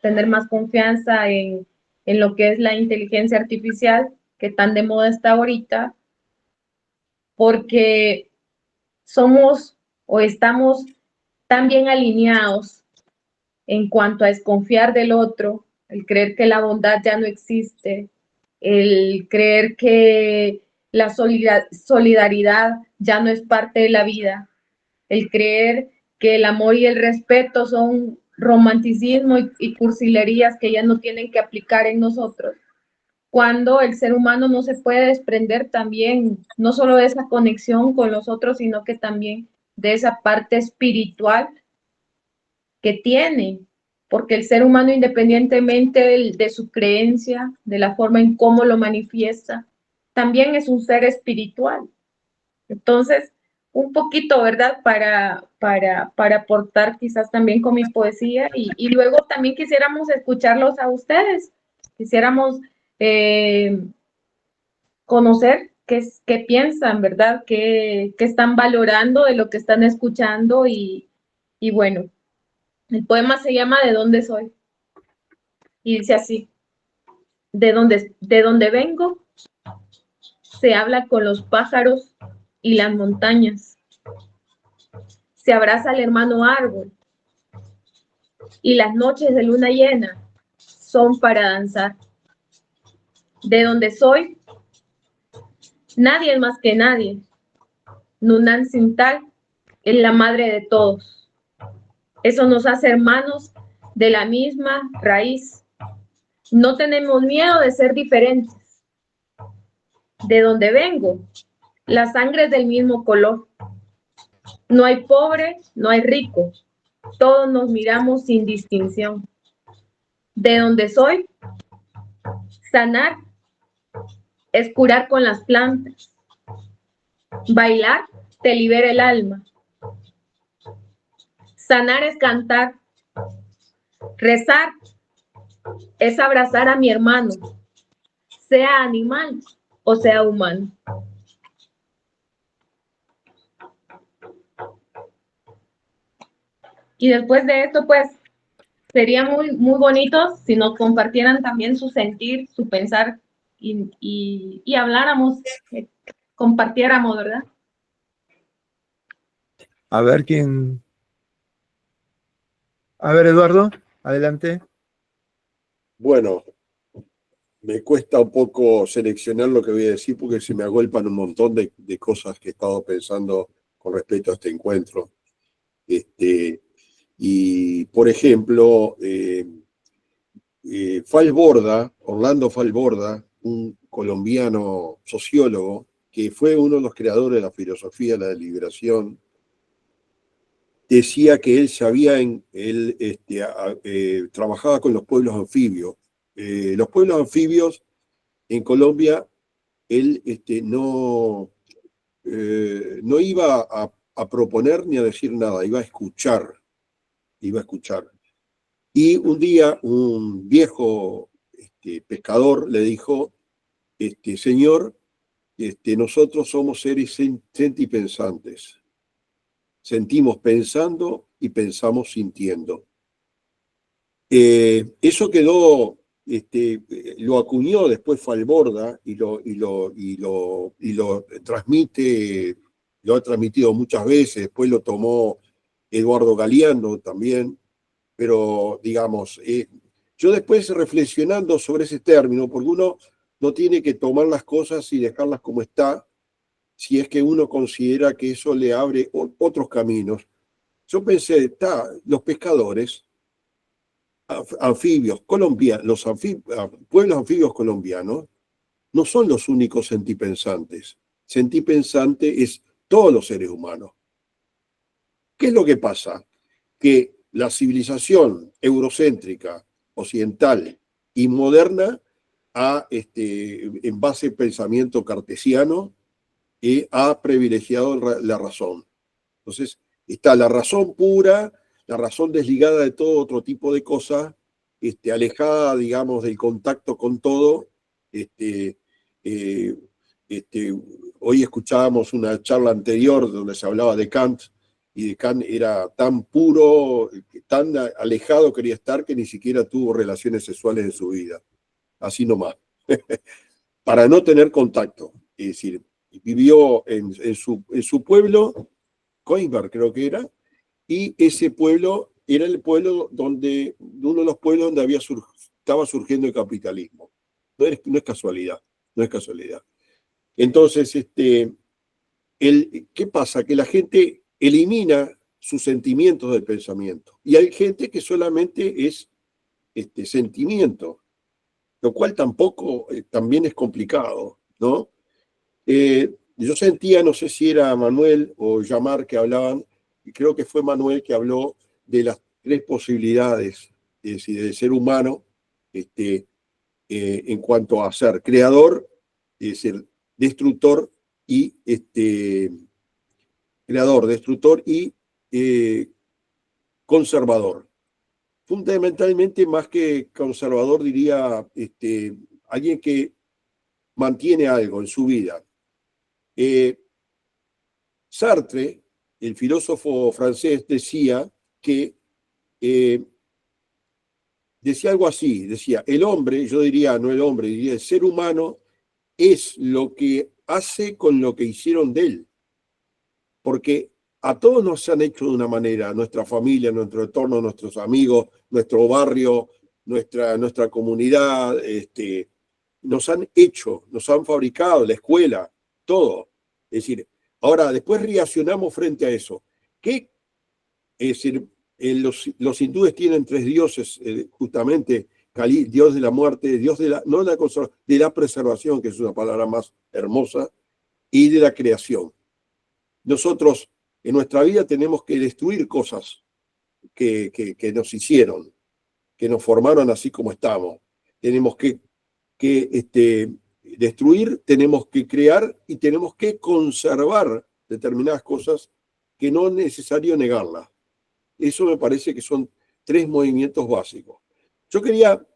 tener más confianza en lo que es la inteligencia artificial, que tan de moda está ahorita, porque somos o estamos tan bien alineados en cuanto a desconfiar del otro, el creer que la bondad ya no existe, el creer que la solidaridad ya no es parte de la vida, el creer que el amor y el respeto son romanticismo y cursilerías que ya no tienen que aplicar en nosotros, cuando el ser humano no se puede desprender también, no solo de esa conexión con los otros, sino que también de esa parte espiritual que tiene, porque el ser humano, independientemente de su creencia, de la forma en cómo lo manifiesta, también es un ser espiritual. Entonces, un poquito, ¿verdad? Para aportar quizás también con mi poesía y luego también quisiéramos escucharlos a ustedes, quisiéramos conocer qué piensan, ¿verdad? Qué están valorando de lo que están escuchando y bueno, el poema se llama ¿De dónde soy? Y dice así, de donde vengo, se habla con los pájaros y las montañas. Se abraza al hermano árbol y las noches de luna llena son para danzar. De donde soy, nadie es más que nadie. Nunan Sintal es la madre de todos. Eso nos hace hermanos de la misma raíz. No tenemos miedo de ser diferentes. De donde vengo, la sangre es del mismo color. No hay pobre, no hay rico. Todos nos miramos sin distinción. De donde soy, sanar es curar con las plantas. Bailar te libera el alma. Sanar es cantar. Rezar es abrazar a mi hermano, sea animal o sea humano. Y después de esto, pues, sería muy bonito si nos compartieran también su sentir, su pensar y habláramos, compartiéramos, ¿verdad?
A ver quién. A ver, Eduardo, adelante.
Bueno, me cuesta un poco seleccionar lo que voy a decir porque se me agolpan un montón de cosas que he estado pensando con respecto a este encuentro. Y, por ejemplo, Orlando Falborda, un colombiano sociólogo que fue uno de los creadores de la filosofía de la deliberación, decía que él trabajaba con los pueblos anfibios. Los pueblos anfibios en Colombia, él no iba a proponer ni a decir nada, iba a escuchar. Y un día un viejo pescador le dijo, señor, nosotros somos seres sentipensantes. Sentimos pensando y pensamos sintiendo. Eso quedó, lo acuñó después Falborda y lo transmite, lo ha transmitido muchas veces, después lo tomó Eduardo Galeano también, pero digamos, yo después reflexionando sobre ese término, porque uno no tiene que tomar las cosas y dejarlas como está, si es que uno considera que eso le abre otros caminos. Yo pensé, los pescadores anfibios colombianos, pueblos anfibios colombianos, no son los únicos sentipensantes. Sentipensante es todos los seres humanos. ¿Qué es lo que pasa? Que la civilización eurocéntrica, occidental y moderna, en base al pensamiento cartesiano, ha privilegiado la razón. Entonces, está la razón pura, la razón desligada de todo otro tipo de cosas, alejada, digamos, del contacto con todo. Hoy escuchábamos una charla anterior donde se hablaba de Kant, y de Kant era tan puro, tan alejado quería estar que ni siquiera tuvo relaciones sexuales en su vida. Así nomás. Para no tener contacto. Es decir, vivió en su pueblo, Coimbra creo que era, y ese pueblo era el pueblo uno de los pueblos donde estaba surgiendo el capitalismo. no es casualidad, no es casualidad. Entonces, ¿qué pasa? Que la gente elimina sus sentimientos del pensamiento. Y hay gente que solamente es sentimiento, lo cual tampoco también es complicado, ¿no? Yo sentía, no sé si era Manuel o Yamar que hablaban, y creo que fue Manuel que habló de las tres posibilidades, es decir, del ser humano, en cuanto a ser creador, es decir, destructor y creador, destructor y conservador. Fundamentalmente, más que conservador, diría alguien que mantiene algo en su vida. Sartre, el filósofo francés, decía que decía algo así, decía, el hombre, yo diría, no el hombre, diría el ser humano es lo que hace con lo que hicieron de él. Porque a todos nos han hecho de una manera, nuestra familia, nuestro entorno, nuestros amigos, nuestro barrio, nuestra comunidad, nos han hecho, nos han fabricado, la escuela, todo. Es decir, ahora después reaccionamos frente a eso. ¿Qué? Es decir, los hindúes tienen tres dioses, justamente, Kali, Dios de la muerte, Dios de de la preservación, que es una palabra más hermosa, y de la creación. Nosotros en nuestra vida tenemos que destruir cosas que nos hicieron, que nos formaron así como estamos. Tenemos que destruir, tenemos que crear y tenemos que conservar determinadas cosas que no es necesario negarlas. Eso me parece que son tres movimientos básicos. Yo quería,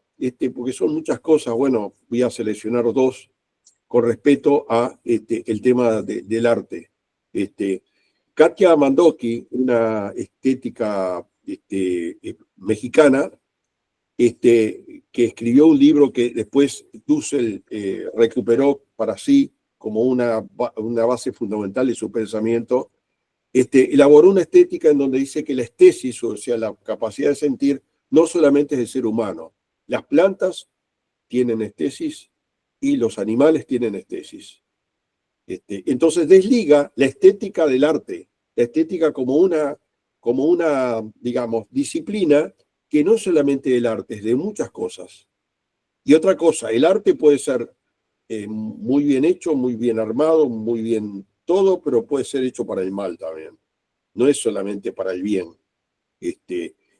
porque son muchas cosas, bueno, voy a seleccionar dos con respecto a el tema del arte. Katia Mandoki, una estética mexicana, que escribió un libro que después Dussel recuperó para sí como una base fundamental de su pensamiento, elaboró una estética en donde dice que la estesis, o sea, la capacidad de sentir, no solamente es del ser humano. Las plantas tienen estesis y los animales tienen estesis. Entonces desliga la estética del arte, la estética como una, digamos, disciplina que no solamente del arte, es de muchas cosas. Y otra cosa, el arte puede ser muy bien hecho, muy bien armado, muy bien todo, pero puede ser hecho para el mal también. No es solamente para el bien.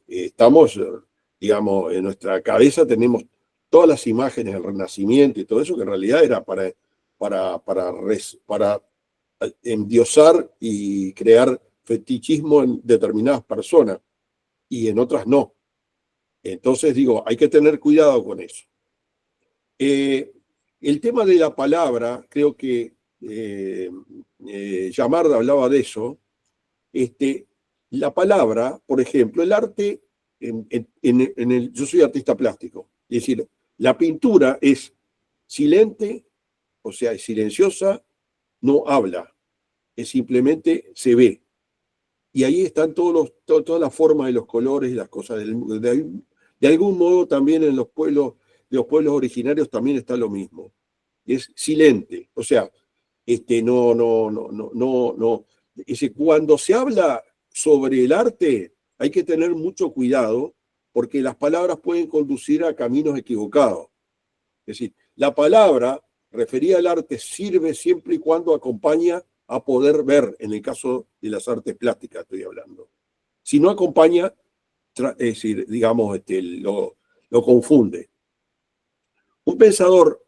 Estamos, digamos, en nuestra cabeza tenemos todas las imágenes del Renacimiento y todo eso, que en realidad era para endiosar y crear fetichismo en determinadas personas y en otras no. Entonces digo, hay que tener cuidado con eso. El tema de la palabra, creo que Yamarda hablaba de eso. La palabra, por ejemplo, el arte, yo soy artista plástico, es decir, la pintura es silente, o sea, es silenciosa, no habla, es simplemente se ve. Y ahí están todas las formas de los colores y las cosas. De algún modo también en los pueblos originarios también está lo mismo. Es silente, o sea, no. Cuando se habla sobre el arte, hay que tener mucho cuidado porque las palabras pueden conducir a caminos equivocados. Es decir, la palabra referida al arte sirve siempre y cuando acompaña a poder ver, en el caso de las artes plásticas estoy hablando. Si no acompaña, es decir, digamos, lo confunde. Un pensador,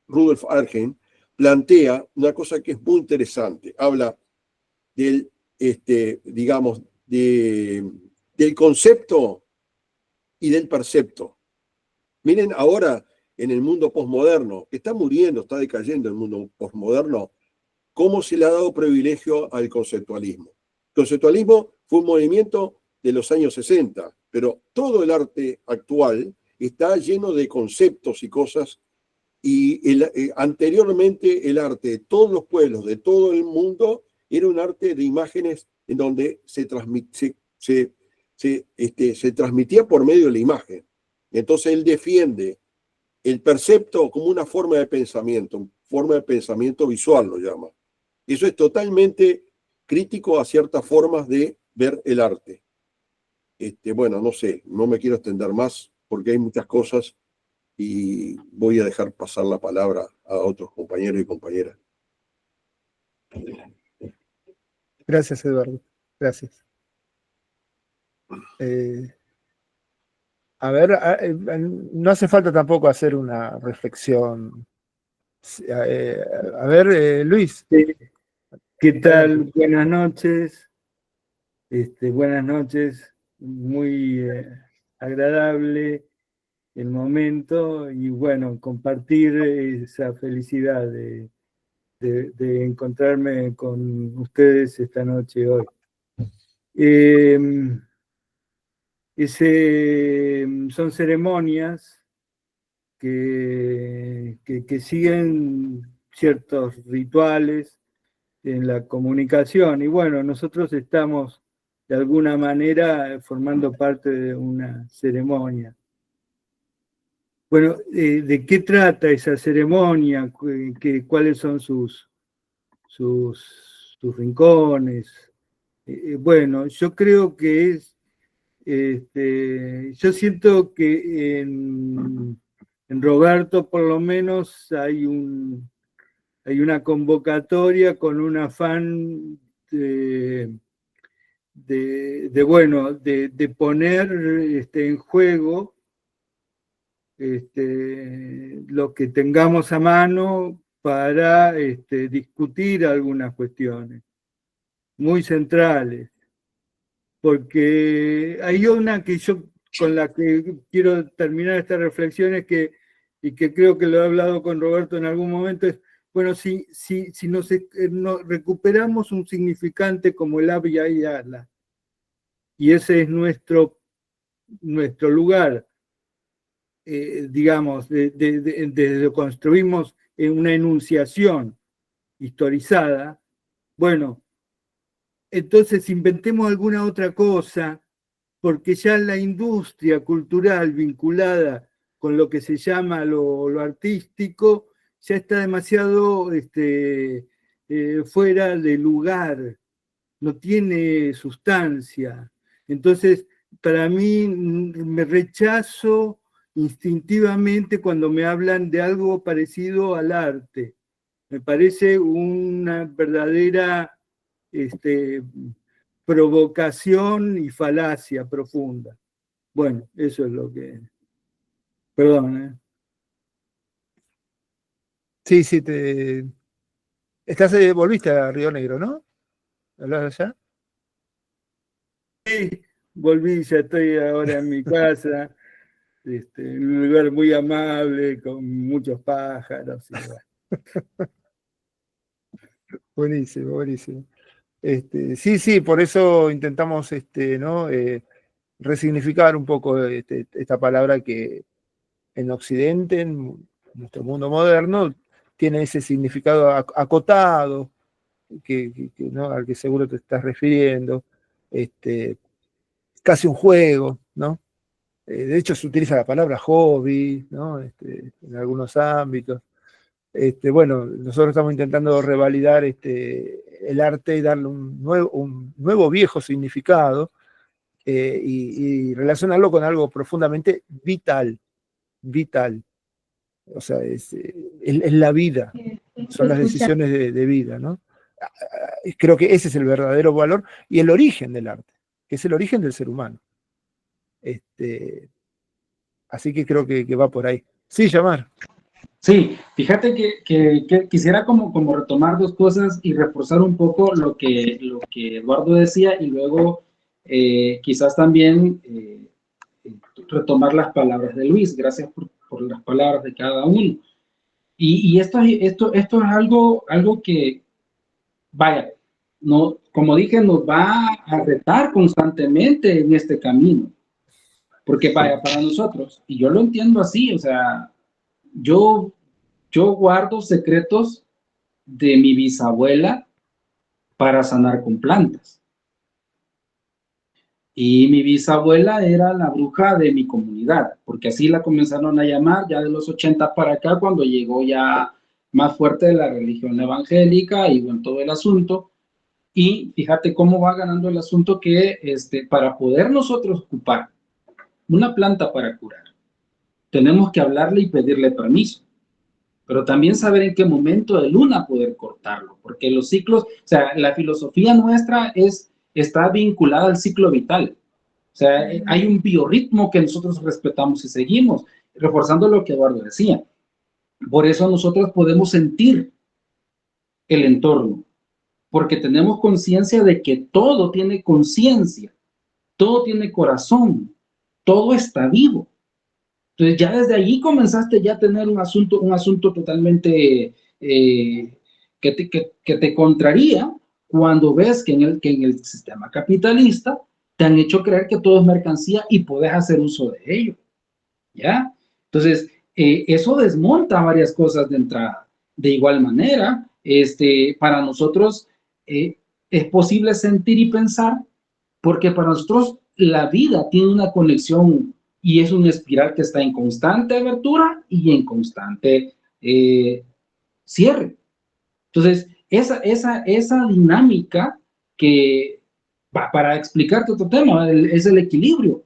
Rudolf Argent, plantea una cosa que es muy interesante. Habla del, digamos, del concepto y del percepto. Miren ahora en el mundo posmoderno, que está muriendo, está decayendo el mundo posmoderno, cómo se le ha dado privilegio al conceptualismo. El conceptualismo fue un movimiento de los años 60, pero todo el arte actual está lleno de conceptos y cosas, y anteriormente el arte de todos los pueblos, de todo el mundo, era un arte de imágenes en donde se transmitía por medio de la imagen. Entonces él defiende el percepto como una forma de pensamiento visual lo llama. Eso es totalmente crítico a ciertas formas de ver el arte. Bueno, no sé, no me quiero extender más porque hay muchas cosas y voy a dejar pasar la palabra a otros compañeros y compañeras.
Gracias, Eduardo. Gracias. A ver, no hace falta tampoco hacer una reflexión. A ver, Luis.
¿Qué tal? Buenas noches. Buenas noches. Muy agradable el momento y bueno, compartir esa felicidad de encontrarme con ustedes esta noche hoy. Son ceremonias que siguen ciertos rituales en la comunicación y bueno, nosotros estamos de alguna manera formando parte de una ceremonia. Bueno, ¿de qué trata esa ceremonia? ¿Cuáles son sus rincones? Bueno, yo creo que yo siento que en Roberto por lo menos hay una convocatoria con un afán de poner en juego lo que tengamos a mano para discutir algunas cuestiones muy centrales. Porque hay una que yo con la que quiero terminar esta reflexión y que creo que lo he hablado con Roberto en algún momento, es, bueno, si nos recuperamos un significante como el Abya y Ala, y ese es nuestro lugar, digamos, desde construimos una enunciación historizada, bueno, entonces inventemos alguna otra cosa, porque ya la industria cultural vinculada con lo que se llama lo artístico ya está demasiado fuera de lugar, no tiene sustancia. Entonces, para mí, me rechazo instintivamente cuando me hablan de algo parecido al arte. Me parece una verdadera provocación y falacia profunda. Bueno, eso es lo que... Perdón,
Sí, volviste a Río Negro, ¿no? ¿Hablas allá?
Sí, volví, ya estoy ahora en mi casa, en un lugar muy amable, con muchos pájaros. Y bueno.
Buenísimo, buenísimo. Sí, por eso intentamos ¿no? Resignificar un poco esta palabra que en Occidente, en nuestro mundo moderno, tiene ese significado acotado, ¿no? Al que seguro te estás refiriendo, casi un juego, ¿no? De hecho, se utiliza la palabra hobby, ¿no? En algunos ámbitos. Bueno, nosotros estamos intentando revalidar el arte y darle un nuevo viejo significado y relacionarlo con algo profundamente vital. O sea, es la vida, son las decisiones de vida, ¿no? Creo que ese es el verdadero valor y el origen del arte, que es el origen del ser humano. Así que creo que va por ahí. Sí, Yamar.
Sí, fíjate que quisiera como retomar dos cosas y reforzar un poco lo que Eduardo decía y luego quizás también retomar las palabras de Luis. Gracias por las palabras de cada uno. Y esto es algo que, vaya, no, como dije, nos va a retar constantemente en este camino. Porque vaya, para nosotros, y yo lo entiendo así, o sea, yo guardo secretos de mi bisabuela para sanar con plantas. Y mi bisabuela era la bruja de mi comunidad, porque así la comenzaron a llamar ya de los 80 para acá, cuando llegó ya más fuerte la religión evangélica y bueno, todo el asunto. Y fíjate cómo va ganando el asunto que para poder nosotros ocupar una planta para curar, tenemos que hablarle y pedirle permiso, pero también saber en qué momento de luna poder cortarlo, porque los ciclos, o sea, la filosofía nuestra está vinculada al ciclo vital. O sea, hay un biorritmo que nosotros respetamos y seguimos, reforzando lo que Eduardo decía. Por eso nosotros podemos sentir el entorno, porque tenemos conciencia de que todo tiene conciencia, todo tiene corazón, todo está vivo. Entonces ya desde allí comenzaste ya a tener un asunto totalmente que te contraría cuando ves que en el sistema capitalista te han hecho creer que todo es mercancía y puedes hacer uso de ello, ¿ya? Entonces, eso desmonta varias cosas de entrada. De igual manera, para nosotros es posible sentir y pensar, porque para nosotros la vida tiene una conexión y es una espiral que está en constante abertura y en constante cierre. Entonces, esa dinámica que, para explicarte otro tema, es el equilibrio.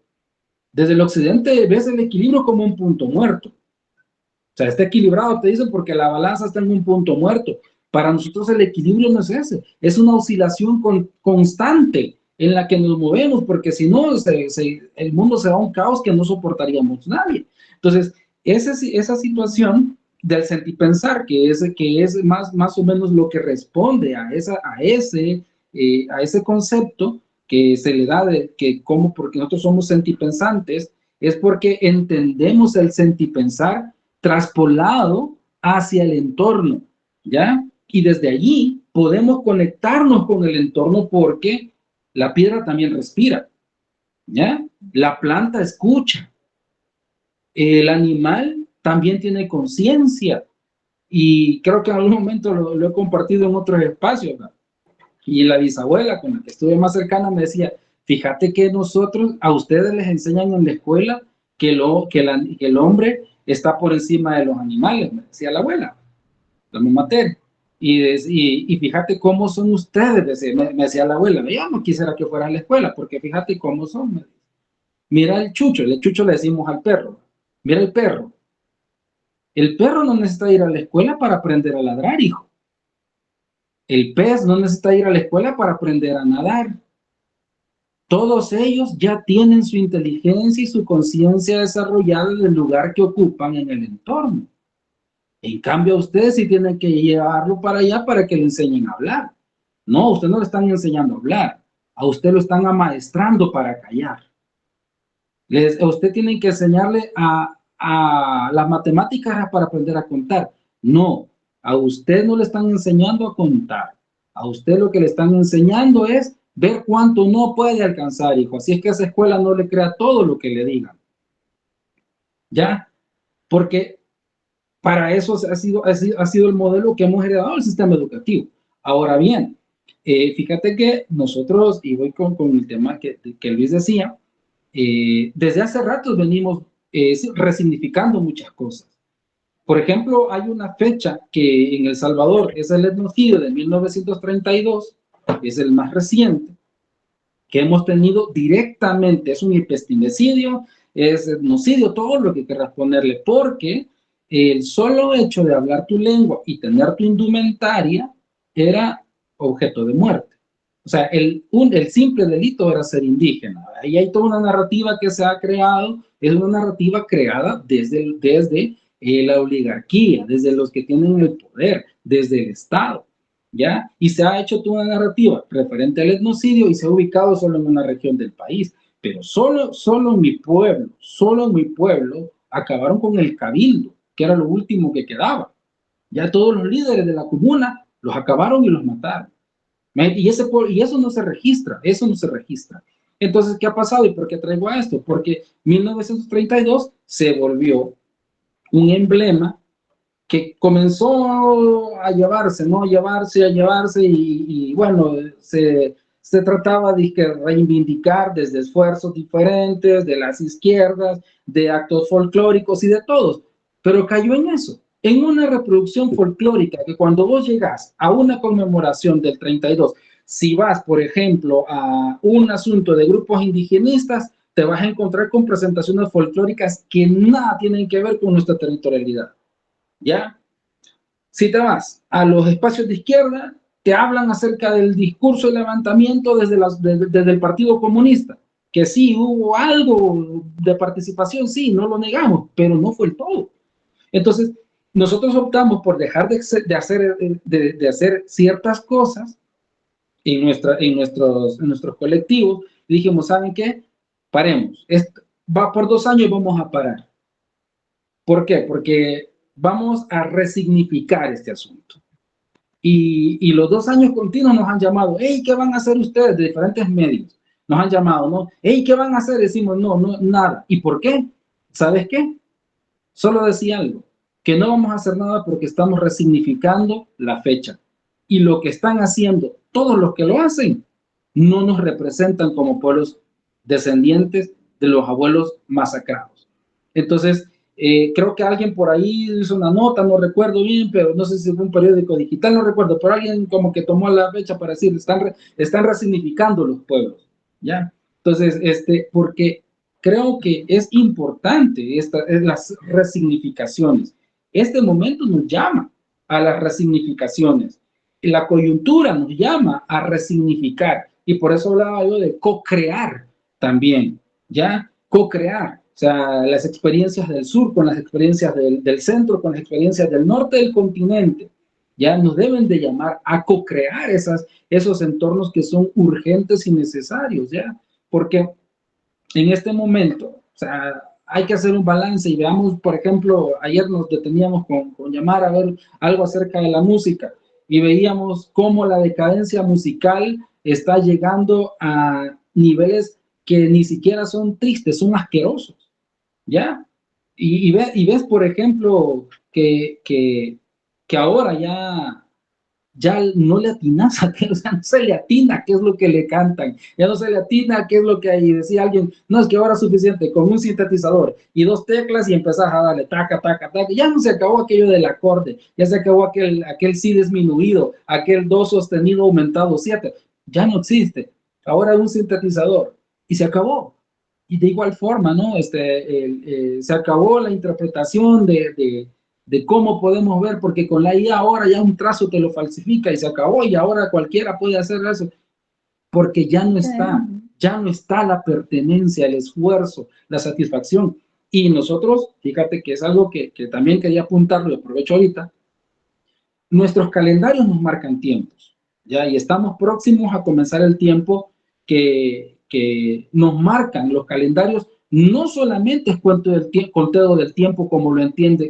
Desde el occidente ves el equilibrio como un punto muerto. O sea, está equilibrado, te dicen, porque la balanza está en un punto muerto. Para nosotros el equilibrio no es ese, es una oscilación constante en la que nos movemos, porque si no, el mundo se va a un caos que no soportaríamos nadie. Entonces, esa situación del sentipensar, que es más o menos lo que responde a ese concepto que se le da de que porque nosotros somos sentipensantes, es porque entendemos el sentipensar traspolado hacia el entorno, ¿ya? Y desde allí podemos conectarnos con el entorno porque la piedra también respira, ¿ya? La planta escucha, el animal también tiene conciencia, y creo que en algún momento lo he compartido en otros espacios, ¿no? Y la bisabuela con la que estuve más cercana me decía, fíjate que a ustedes les enseñan en la escuela que el hombre está por encima de los animales, me decía la abuela, la mamá Tere. Y fíjate cómo son ustedes, me decía la abuela, yo no quisiera que fuera a la escuela, porque fíjate cómo son. Mira el chucho le decimos al perro, mira el perro no necesita ir a la escuela para aprender a ladrar, hijo. El pez no necesita ir a la escuela para aprender a nadar. Todos ellos ya tienen su inteligencia y su conciencia desarrollada del lugar que ocupan en el entorno. En cambio, ustedes sí tienen que llevarlo para allá para que le enseñen a hablar. No, usted no le están enseñando a hablar. A usted lo están amaestrando para callar. A usted tienen que enseñarle a las matemáticas para aprender a contar. No, a usted no le están enseñando a contar. A usted lo que le están enseñando es ver cuánto no puede alcanzar, hijo. Así es que esa escuela no le crea todo lo que le digan. ¿Ya? Porque para eso ha sido el modelo que hemos heredado del sistema educativo. Ahora bien, fíjate que nosotros, y voy con el tema que Luis decía, desde hace rato venimos resignificando muchas cosas. Por ejemplo, hay una fecha que en El Salvador es el etnocidio de 1932, es el más reciente, que hemos tenido directamente, es un hiperstimicidio, es etnocidio, todo lo que quieras ponerle, porque el solo hecho de hablar tu lengua y tener tu indumentaria era objeto de muerte. O sea, el simple delito era ser indígena. Ahí hay toda una narrativa que se ha creado, es una narrativa creada desde la oligarquía, desde los que tienen el poder, desde el Estado, ¿ya? Y se ha hecho toda una narrativa referente al etnocidio y se ha ubicado solo en una región del país. Pero solo en mi pueblo, acabaron con el cabildo, que era lo último que quedaba. Ya todos los líderes de la comuna los acabaron y los mataron. Y eso no se registra, Entonces, ¿qué ha pasado y por qué traigo a esto? Porque 1932 se volvió un emblema que comenzó a llevarse, ¿no? A llevarse, y bueno, se se trataba de reivindicar desde esfuerzos diferentes, de las izquierdas, de actos folclóricos y de todos, pero cayó en eso, en una reproducción folclórica que cuando vos llegás a una conmemoración del 32, si vas, por ejemplo, a un asunto de grupos indigenistas, te vas a encontrar con presentaciones folclóricas que nada tienen que ver con nuestra territorialidad, ¿ya? Si te vas a los espacios de izquierda, te hablan acerca del discurso de levantamiento desde el Partido Comunista, que sí hubo algo de participación, sí, no lo negamos, pero no fue el todo. Entonces, nosotros optamos por dejar de hacer ciertas cosas en nuestros colectivos, y dijimos, ¿saben qué? Paremos, va por 2 años y vamos a parar. ¿Por qué? Porque vamos a resignificar este asunto. Y los 2 años continuos nos han llamado, hey, ¿qué van a hacer ustedes? De diferentes medios. Nos han llamado, ¿no? Hey, ¿qué van a hacer? Decimos, no, nada. ¿Y por qué? ¿Sabes qué? Solo decía algo, que no vamos a hacer nada porque estamos resignificando la fecha. Y lo que están haciendo, todos los que lo hacen, no nos representan como pueblos descendientes de los abuelos masacrados. Entonces, creo que alguien por ahí hizo una nota, no recuerdo bien, pero no sé si fue un periódico digital, no recuerdo, pero alguien como que tomó la fecha para decir, están resignificando los pueblos, ¿ya? Entonces, porque creo que es importante las resignificaciones. Este momento nos llama a las resignificaciones. La coyuntura nos llama a resignificar. Y por eso hablaba yo de co-crear también, ¿ya? Co-crear. O sea, las experiencias del sur con las experiencias del centro, con las experiencias del norte del continente, ya nos deben de llamar a co-crear esos entornos que son urgentes y necesarios, ¿ya? Porque en este momento, o sea, hay que hacer un balance y veamos, por ejemplo, ayer nos deteníamos con llamar a ver algo acerca de la música y veíamos cómo la decadencia musical está llegando a niveles que ni siquiera son tristes, son asquerosos, ¿ya? Y ves, por ejemplo, que ahora ya no le atinas a qué, o sea, no se le atina qué es lo que le cantan, ya no se le atina qué es lo que hay. Decía alguien, no, es que ahora es suficiente con un sintetizador y 2 teclas y empezás a darle taca, taca, taca, ya no se acabó aquello del acorde, ya se acabó aquel si disminuido, aquel do sostenido aumentado 7, ya no existe, ahora un sintetizador y se acabó. Y de igual forma, ¿no? Se acabó la interpretación de cómo podemos ver, porque con la IA ahora ya un trazo te lo falsifica y se acabó y ahora cualquiera puede hacer eso, porque ya no está la pertenencia, el esfuerzo, la satisfacción. Y nosotros, fíjate que es algo que también quería apuntarlo, y aprovecho ahorita, nuestros calendarios nos marcan tiempos, ¿ya? Y estamos próximos a comenzar el tiempo que nos marcan los calendarios. No solamente es conteo del tiempo como lo entiende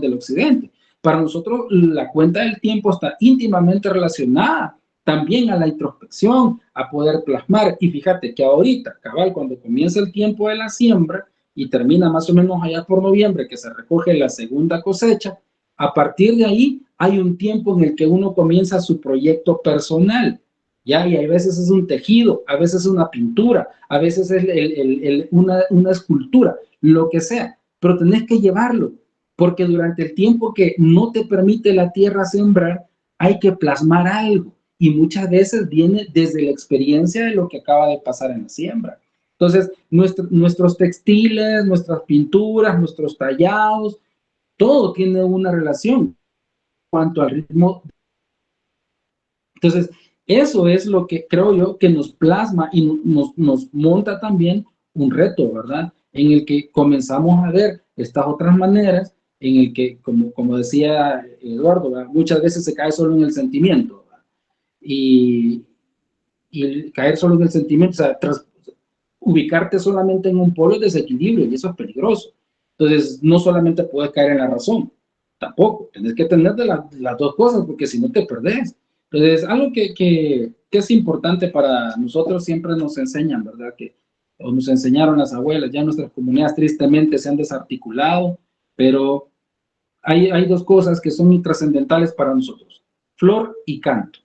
el occidente. Para nosotros la cuenta del tiempo está íntimamente relacionada también a la introspección, a poder plasmar. Y fíjate que ahorita, cabal, cuando comienza el tiempo de la siembra y termina más o menos allá por noviembre, que se recoge la segunda cosecha, a partir de ahí hay un tiempo en el que uno comienza su proyecto personal. ¿Ya? Y a veces es un tejido, a veces es una pintura, a veces es una escultura, lo que sea, pero tenés que llevarlo, porque durante el tiempo que no te permite la tierra sembrar, hay que plasmar algo, y muchas veces viene desde la experiencia de lo que acaba de pasar en la siembra. Entonces, nuestros textiles, nuestras pinturas, nuestros tallados, todo tiene una relación en cuanto al ritmo. Entonces, eso es lo que creo yo que nos plasma y nos monta también un reto, ¿verdad? En el que comenzamos a ver estas otras maneras, en el que, como decía Eduardo, ¿verdad? Muchas veces se cae solo en el sentimiento, ¿verdad? Y caer solo en el sentimiento, o sea, ubicarte solamente en un polo es desequilibrio y eso es peligroso. Entonces, no solamente puedes caer en la razón, tampoco, tenés que tener de las dos cosas, porque si no te perdés. Entonces, algo que es importante para nosotros, siempre nos enseñan, ¿verdad? O nos enseñaron las abuelas, ya nuestras comunidades tristemente se han desarticulado, pero hay 2 cosas que son trascendentales para nosotros, flor y canto.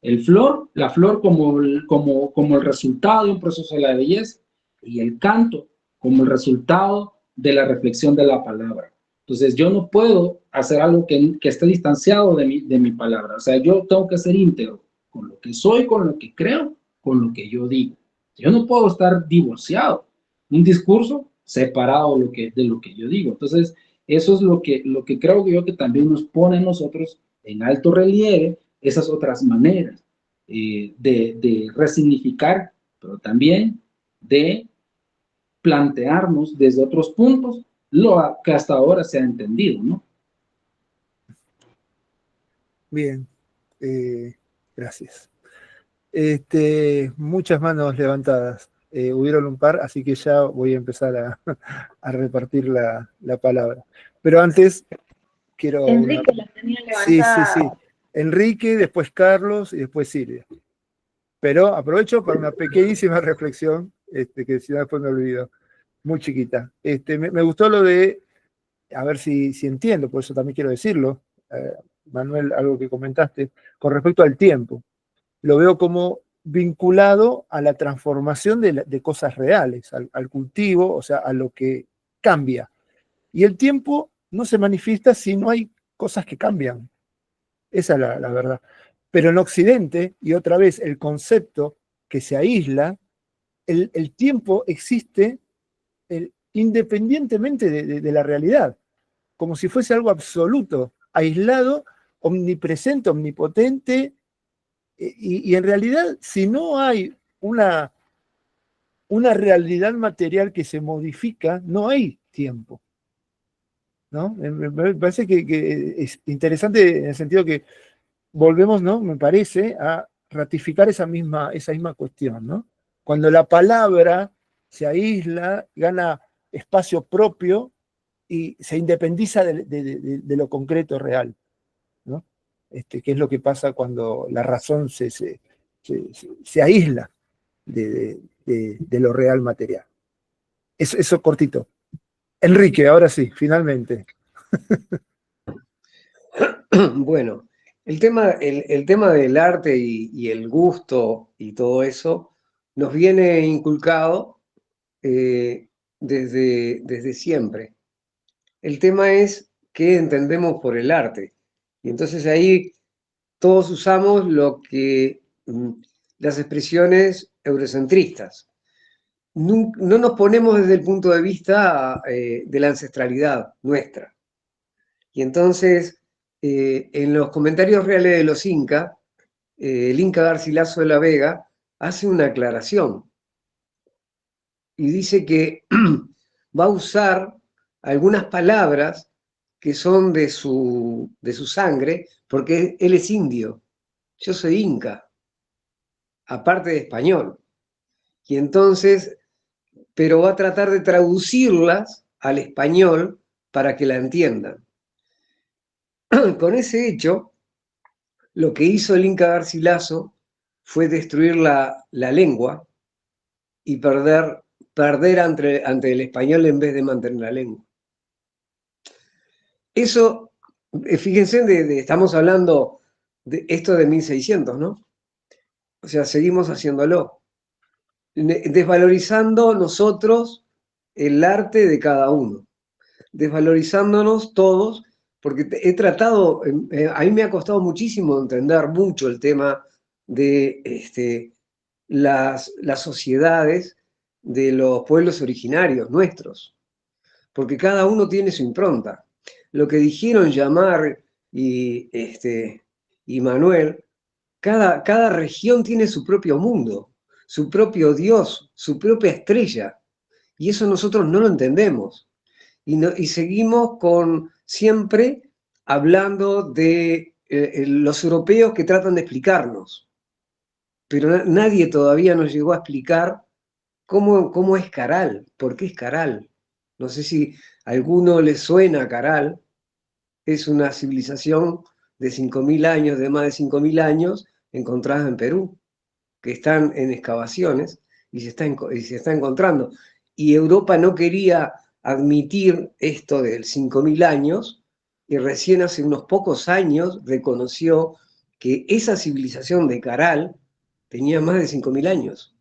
La flor como el resultado de un proceso de la belleza, y el canto como el resultado de la reflexión de la palabra. Entonces yo no puedo hacer algo que esté distanciado de mi palabra. O sea, yo tengo que ser íntegro con lo que soy, con lo que creo, con lo que yo digo. Yo no puedo estar divorciado. Un discurso separado de lo que yo digo. Entonces, eso es lo que creo yo que también nos pone a nosotros en alto relieve, esas otras maneras de resignificar, pero también de plantearnos desde otros puntos lo que hasta ahora se ha entendido, ¿no?
Bien, gracias. Muchas manos levantadas. Hubieron un par, así que ya voy a empezar a repartir la palabra. Pero antes quiero...
Enrique la tenía
Sí,
levantada.
sí, sí. Enrique, después Carlos y después Silvia. Pero aprovecho para una pequeñísima reflexión, que si no después me olvido, muy chiquita. Me gustó lo de, a ver si entiendo, por eso también quiero decirlo, Manuel, algo que comentaste, con respecto al tiempo. Lo veo como vinculado a la transformación de cosas reales, al cultivo, o sea, a lo que cambia. Y el tiempo no se manifiesta si no hay cosas que cambian. Esa es la verdad. Pero en Occidente, y otra vez el concepto que se aísla, el tiempo existe independientemente de la realidad, como si fuese algo absoluto, aislado, omnipresente, omnipotente, y en realidad, si no hay una realidad material que se modifica, no hay tiempo, ¿no? Me parece que es interesante en el sentido que volvemos, ¿no? Me parece, a ratificar esa misma cuestión, ¿no? Cuando la palabra se aísla, gana espacio propio y se independiza de lo concreto real, ¿no? Que es lo que pasa cuando la razón se aísla de lo real material. Eso cortito. Enrique, ahora sí, finalmente.
Bueno, el tema del arte y el gusto y todo eso nos viene inculcado desde siempre. El tema es qué entendemos por el arte. Y entonces ahí todos usamos las expresiones eurocentristas. No nos ponemos desde el punto de vista de la ancestralidad nuestra. Y entonces, en los comentarios reales de los Incas, el Inca Garcilaso de la Vega hace una aclaración y dice que va a usar algunas palabras que son de su sangre, porque él es indio, yo soy inca, aparte de español. Y entonces, pero va a tratar de traducirlas al español para que la entiendan. Con ese hecho, lo que hizo el Inca Garcilaso fue destruir la lengua y perder ante el español en vez de mantener la lengua. Eso, fíjense, estamos hablando de esto de 1600, ¿no? O sea, seguimos haciéndolo, desvalorizando nosotros el arte de cada uno, desvalorizándonos todos, porque he tratado, a mí me ha costado muchísimo entender mucho el tema de las sociedades de los pueblos originarios nuestros, porque cada uno tiene su impronta. Lo que dijeron Yamar y Manuel, cada región tiene su propio mundo, su propio Dios, su propia estrella, y eso nosotros no lo entendemos. Y seguimos siempre hablando de los europeos que tratan de explicarnos, pero nadie todavía nos llegó a explicar cómo es Caral, por qué es Caral. No sé si a alguno le suena Caral. Es una civilización de 5.000 años, de más de 5.000 años, encontrada en Perú, que están en excavaciones y se está encontrando. Y Europa no quería admitir esto del 5.000 años y recién hace unos pocos años reconoció que esa civilización de Caral tenía más de 5.000 años,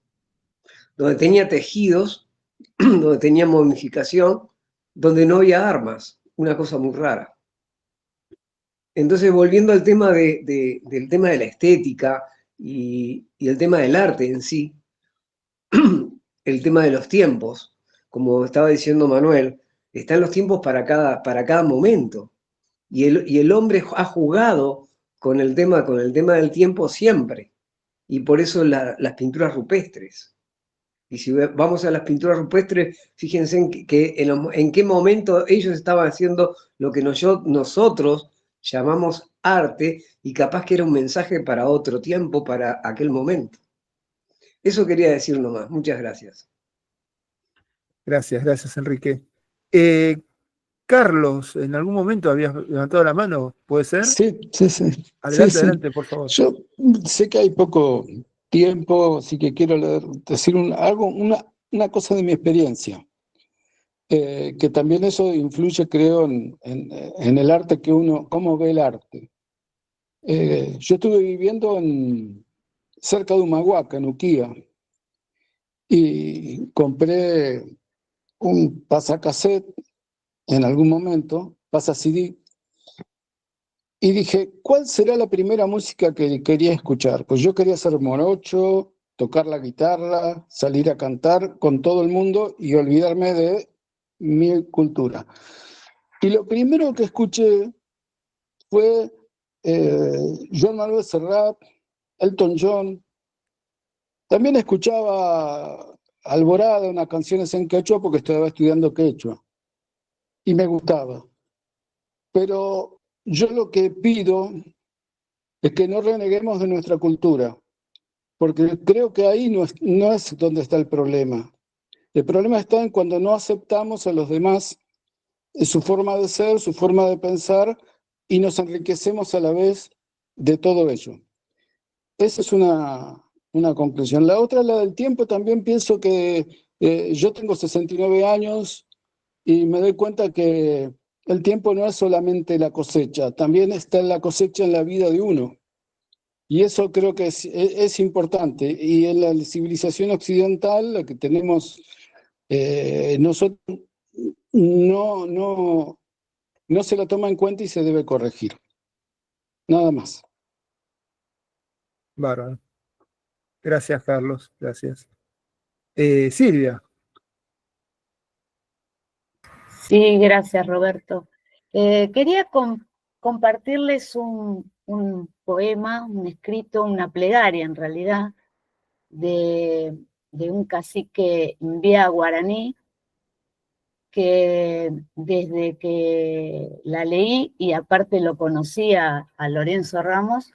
donde tenía tejidos, donde tenía momificación, donde no había armas, una cosa muy rara. Entonces, volviendo al tema del tema de la estética y el tema del arte en sí, el tema de los tiempos, como estaba diciendo Manuel, están los tiempos para cada momento. Y el hombre ha jugado con el tema del tiempo siempre. Y por eso las pinturas rupestres. Y si vamos a las pinturas rupestres, fíjense en qué momento ellos estaban haciendo lo que nosotros llamamos arte, y capaz que era un mensaje para otro tiempo, para aquel momento. Eso quería decir nomás. Muchas gracias.
Gracias, Enrique. Carlos, en algún momento habías levantado la mano, ¿puede ser?
Sí.
Adelante, por favor.
Yo sé que hay poco tiempo, así que quiero decir una cosa de mi experiencia, que también eso influye, creo, en el arte que cómo ve el arte. Yo estuve viviendo cerca de Humahuaca, en Uquía, y compré un pasacassette en algún momento, pasa CD, y dije, ¿cuál será la primera música que quería escuchar? Pues yo quería ser morocho, tocar la guitarra, salir a cantar con todo el mundo y olvidarme de mi cultura. Y lo primero que escuché fue Joan Manuel Serrat, Elton John. También escuchaba Alborada, unas canciones en quechua porque estaba estudiando quechua. Y me gustaba. Pero yo lo que pido es que no reneguemos de nuestra cultura, porque creo que ahí no es donde está el problema. El problema está en cuando no aceptamos a los demás, su forma de ser, su forma de pensar, y nos enriquecemos a la vez de todo ello. Esa es una conclusión. La otra, la del tiempo, también pienso que yo tengo 69 años y me doy cuenta que el tiempo no es solamente la cosecha, también está la cosecha en la vida de uno. Y eso creo que es importante. Y en la civilización occidental, la que tenemos nosotros, no se la toma en cuenta y se debe corregir. Nada más.
Bárbaro. Gracias, Carlos. Gracias. Silvia.
Sí, gracias, Roberto. Quería compartirles un poema, un escrito, una plegaria en realidad, de un cacique Imbía guaraní, que desde que la leí, y aparte lo conocía a Lorenzo Ramos,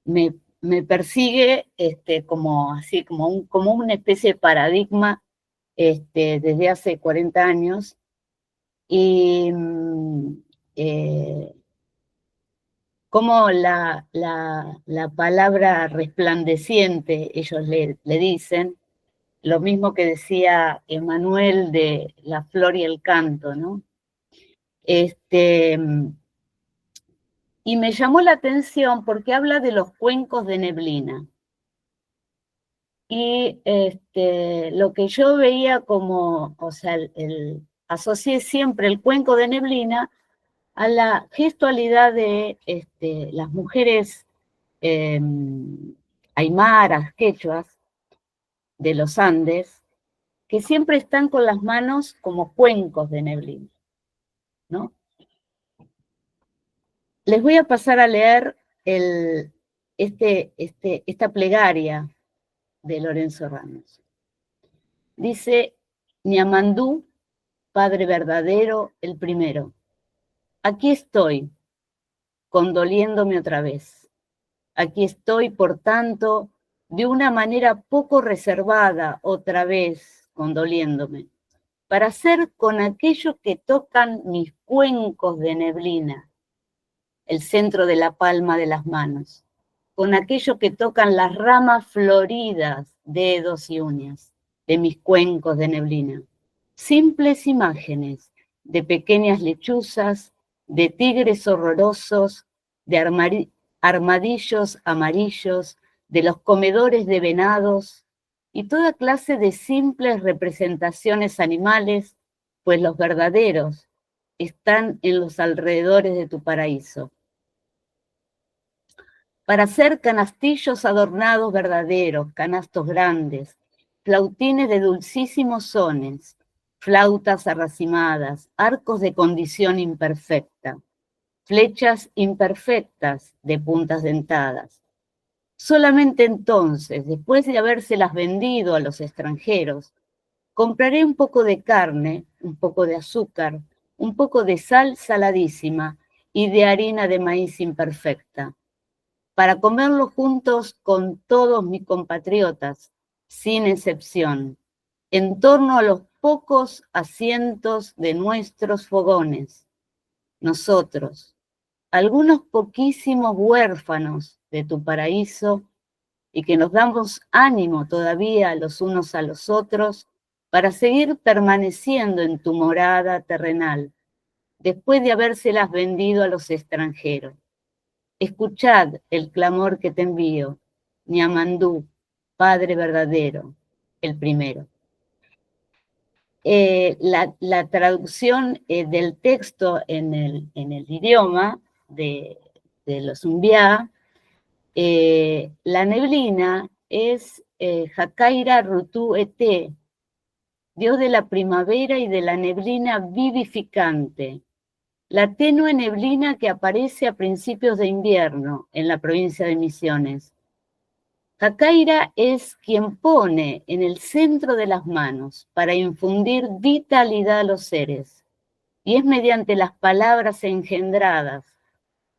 me persigue como una especie de paradigma desde hace 40 años, y como la palabra resplandeciente, ellos le dicen, lo mismo que decía Emmanuel de la flor y el canto, ¿no? Y me llamó la atención porque habla de los cuencos de neblina. Y lo que yo veía como, o sea, asocié siempre el cuenco de neblina a la gestualidad de las mujeres aymaras, quechuas, de los Andes, que siempre están con las manos como cuencos de neblina, ¿no? Les voy a pasar a leer esta plegaria de Lorenzo Ramos. Dice: Ñamandú, Padre verdadero, el primero, aquí estoy, condoliéndome otra vez. Aquí estoy, por tanto, de una manera poco reservada, otra vez, condoliéndome, para hacer con aquellos que tocan mis cuencos de neblina, el centro de la palma de las manos, con aquellos que tocan las ramas floridas, dedos y uñas de mis cuencos de neblina. Simples imágenes de pequeñas lechuzas, de tigres horrorosos de armadillos amarillos, de los comedores de venados y toda clase de simples representaciones animales, pues los verdaderos están en los alrededores de tu paraíso. Para hacer canastillos adornados verdaderos, canastos grandes, flautines de dulcísimos sones, flautas arracimadas, arcos de condición imperfecta, flechas imperfectas de puntas dentadas. Solamente entonces, después de habérselas vendido a los extranjeros, compraré un poco de carne, un poco de azúcar, un poco de sal saladísima y de harina de maíz imperfecta, para comerlo juntos con todos mis compatriotas, sin excepción, en torno a los pocos asientos de nuestros fogones. Nosotros, algunos poquísimos huérfanos de tu paraíso, y que nos damos ánimo todavía los unos a los otros para seguir permaneciendo en tu morada terrenal, después de habérselas vendido a los extranjeros. Escuchad el clamor que te envío, Niamandú, Padre verdadero, el primero. La traducción del texto en el idioma de los Umbiá, la neblina es Hakaira Rutu Ete, Dios de la primavera y de la neblina vivificante, la tenue neblina que aparece a principios de invierno en la provincia de Misiones. Hakaira es quien pone en el centro de las manos para infundir vitalidad a los seres, y es mediante las palabras engendradas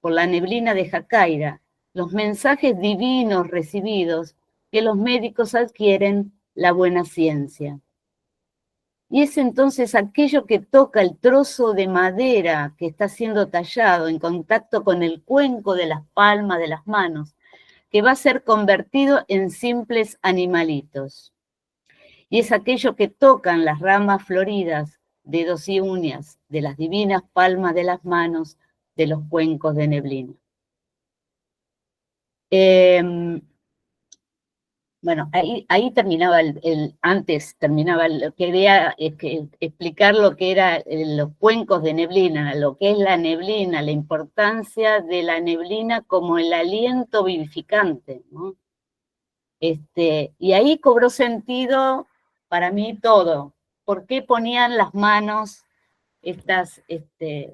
por la neblina de Hakaira, los mensajes divinos recibidos, que los médicos adquieren la buena ciencia. Y es entonces aquello que toca el trozo de madera que está siendo tallado en contacto con el cuenco de las palmas de las manos, que va a ser convertido en simples animalitos. Y es aquello que tocan las ramas floridas, dedos y uñas de las divinas palmas de las manos de los cuencos de neblina. Bueno, ahí terminaba quería explicar lo que eran los cuencos de neblina, lo que es la neblina, la importancia de la neblina como el aliento vivificante, ¿no? Y ahí cobró sentido para mí todo. ¿Por qué ponían las manos estas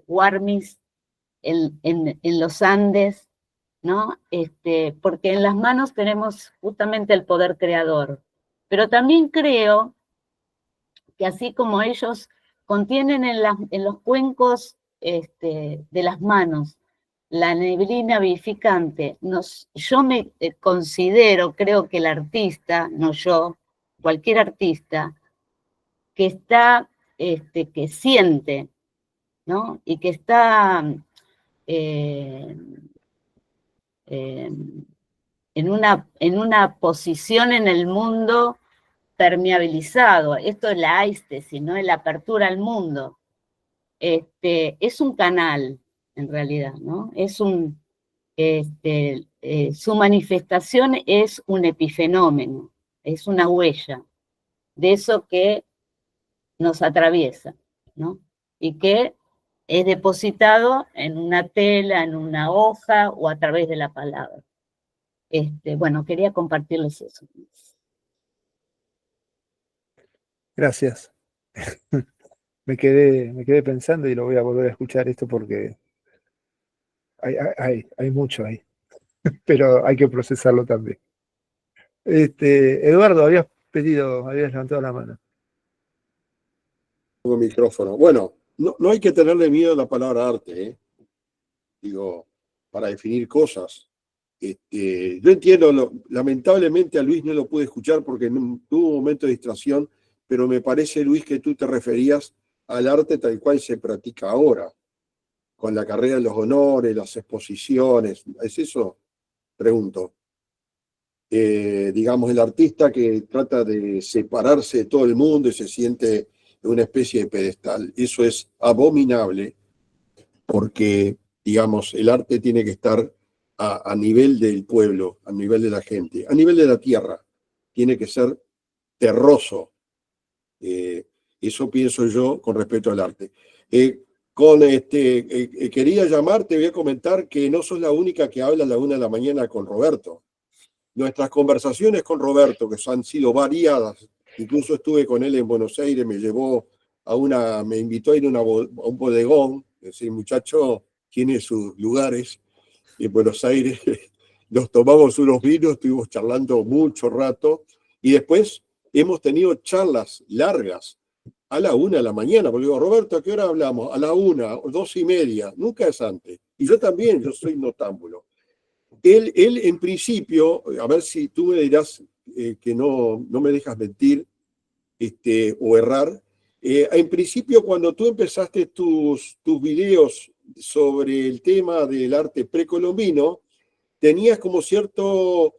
warmis en los Andes? ¿No? Porque en las manos tenemos justamente el poder creador. Pero también creo que así como ellos contienen en los cuencos de las manos la neblina vivificante, yo me considero, creo que el artista, no yo, cualquier artista, que está, que siente, ¿no? Y que está en una posición en el mundo permeabilizado. Esto es la aistesis, ¿no? Es la apertura al mundo. Es un canal, en realidad, ¿no? Su manifestación es un epifenómeno, es una huella de eso que nos atraviesa, ¿no? Y que es depositado en una tela, en una hoja o a través de la palabra. Bueno, quería compartirles eso.
Gracias. Me quedé pensando y lo voy a volver a escuchar esto porque hay mucho ahí, pero hay que procesarlo también. Eduardo, habías levantado la mano.
Tengo micrófono. Bueno, no hay que tenerle miedo a la palabra arte, ¿eh? Digo, para definir cosas. Yo entiendo, lamentablemente a Luis no lo pude escuchar porque tuvo un momento de distracción, pero me parece, Luis, que tú te referías al arte tal cual se practica ahora, con la carrera de los honores, las exposiciones. ¿Es eso? Pregunto. Digamos, el artista que trata de separarse de todo el mundo y se siente en una especie de pedestal. Eso es abominable porque digamos, el arte tiene que estar a nivel del pueblo, a nivel de la gente, a nivel de la tierra. Tiene que ser terroso. Eso pienso yo con respecto al arte. Quería llamarte, voy a comentar que no sos la única que habla a la 1 de la mañana con Roberto. Nuestras conversaciones con Roberto, que han sido variadas, incluso estuve con él en Buenos Aires, me invitó a ir a un bodegón, ese muchacho tiene sus lugares en Buenos Aires, nos tomamos unos vinos, estuvimos charlando mucho rato, y después hemos tenido charlas largas a la 1 de la mañana, porque digo, Roberto, ¿a qué hora hablamos? A la 1, 2:30, nunca es antes. Y yo también, yo soy notámbulo. Él en principio, a ver si tú me dirás que no me dejas mentir o errar, en principio cuando tú empezaste tus videos sobre el tema del arte precolombino, tenías como cierto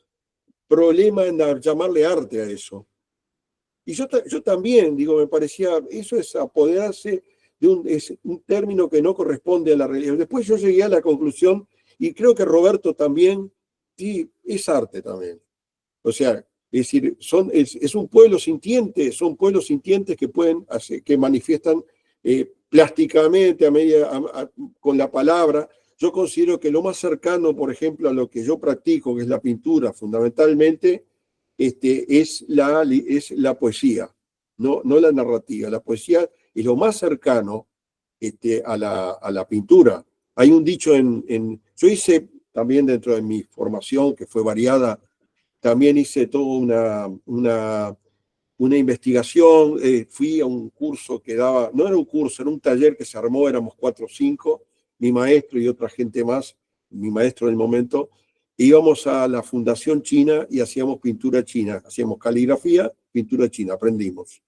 problema en llamarle arte a eso. Y yo también, digo, me parecía, eso es apoderarse es un término que no corresponde a la realidad. Después yo llegué a la conclusión, y creo que Roberto también, sí, es arte también. O sea, es decir, es un pueblo sintiente, son pueblos sintientes que pueden hacer, que manifiestan plásticamente, con la palabra. Yo considero que lo más cercano, por ejemplo, a lo que yo practico, que es la pintura, fundamentalmente, es la poesía, no la narrativa. La poesía es lo más cercano a la pintura. Hay un dicho yo hice también dentro de mi formación, que fue variada, también hice toda una investigación, fui a un curso que daba, no era un curso, era un taller que se armó, éramos 4 o 5, mi maestro y otra gente más, mi maestro del momento, íbamos a la Fundación China y hacíamos pintura china, hacíamos caligrafía, pintura china, aprendimos.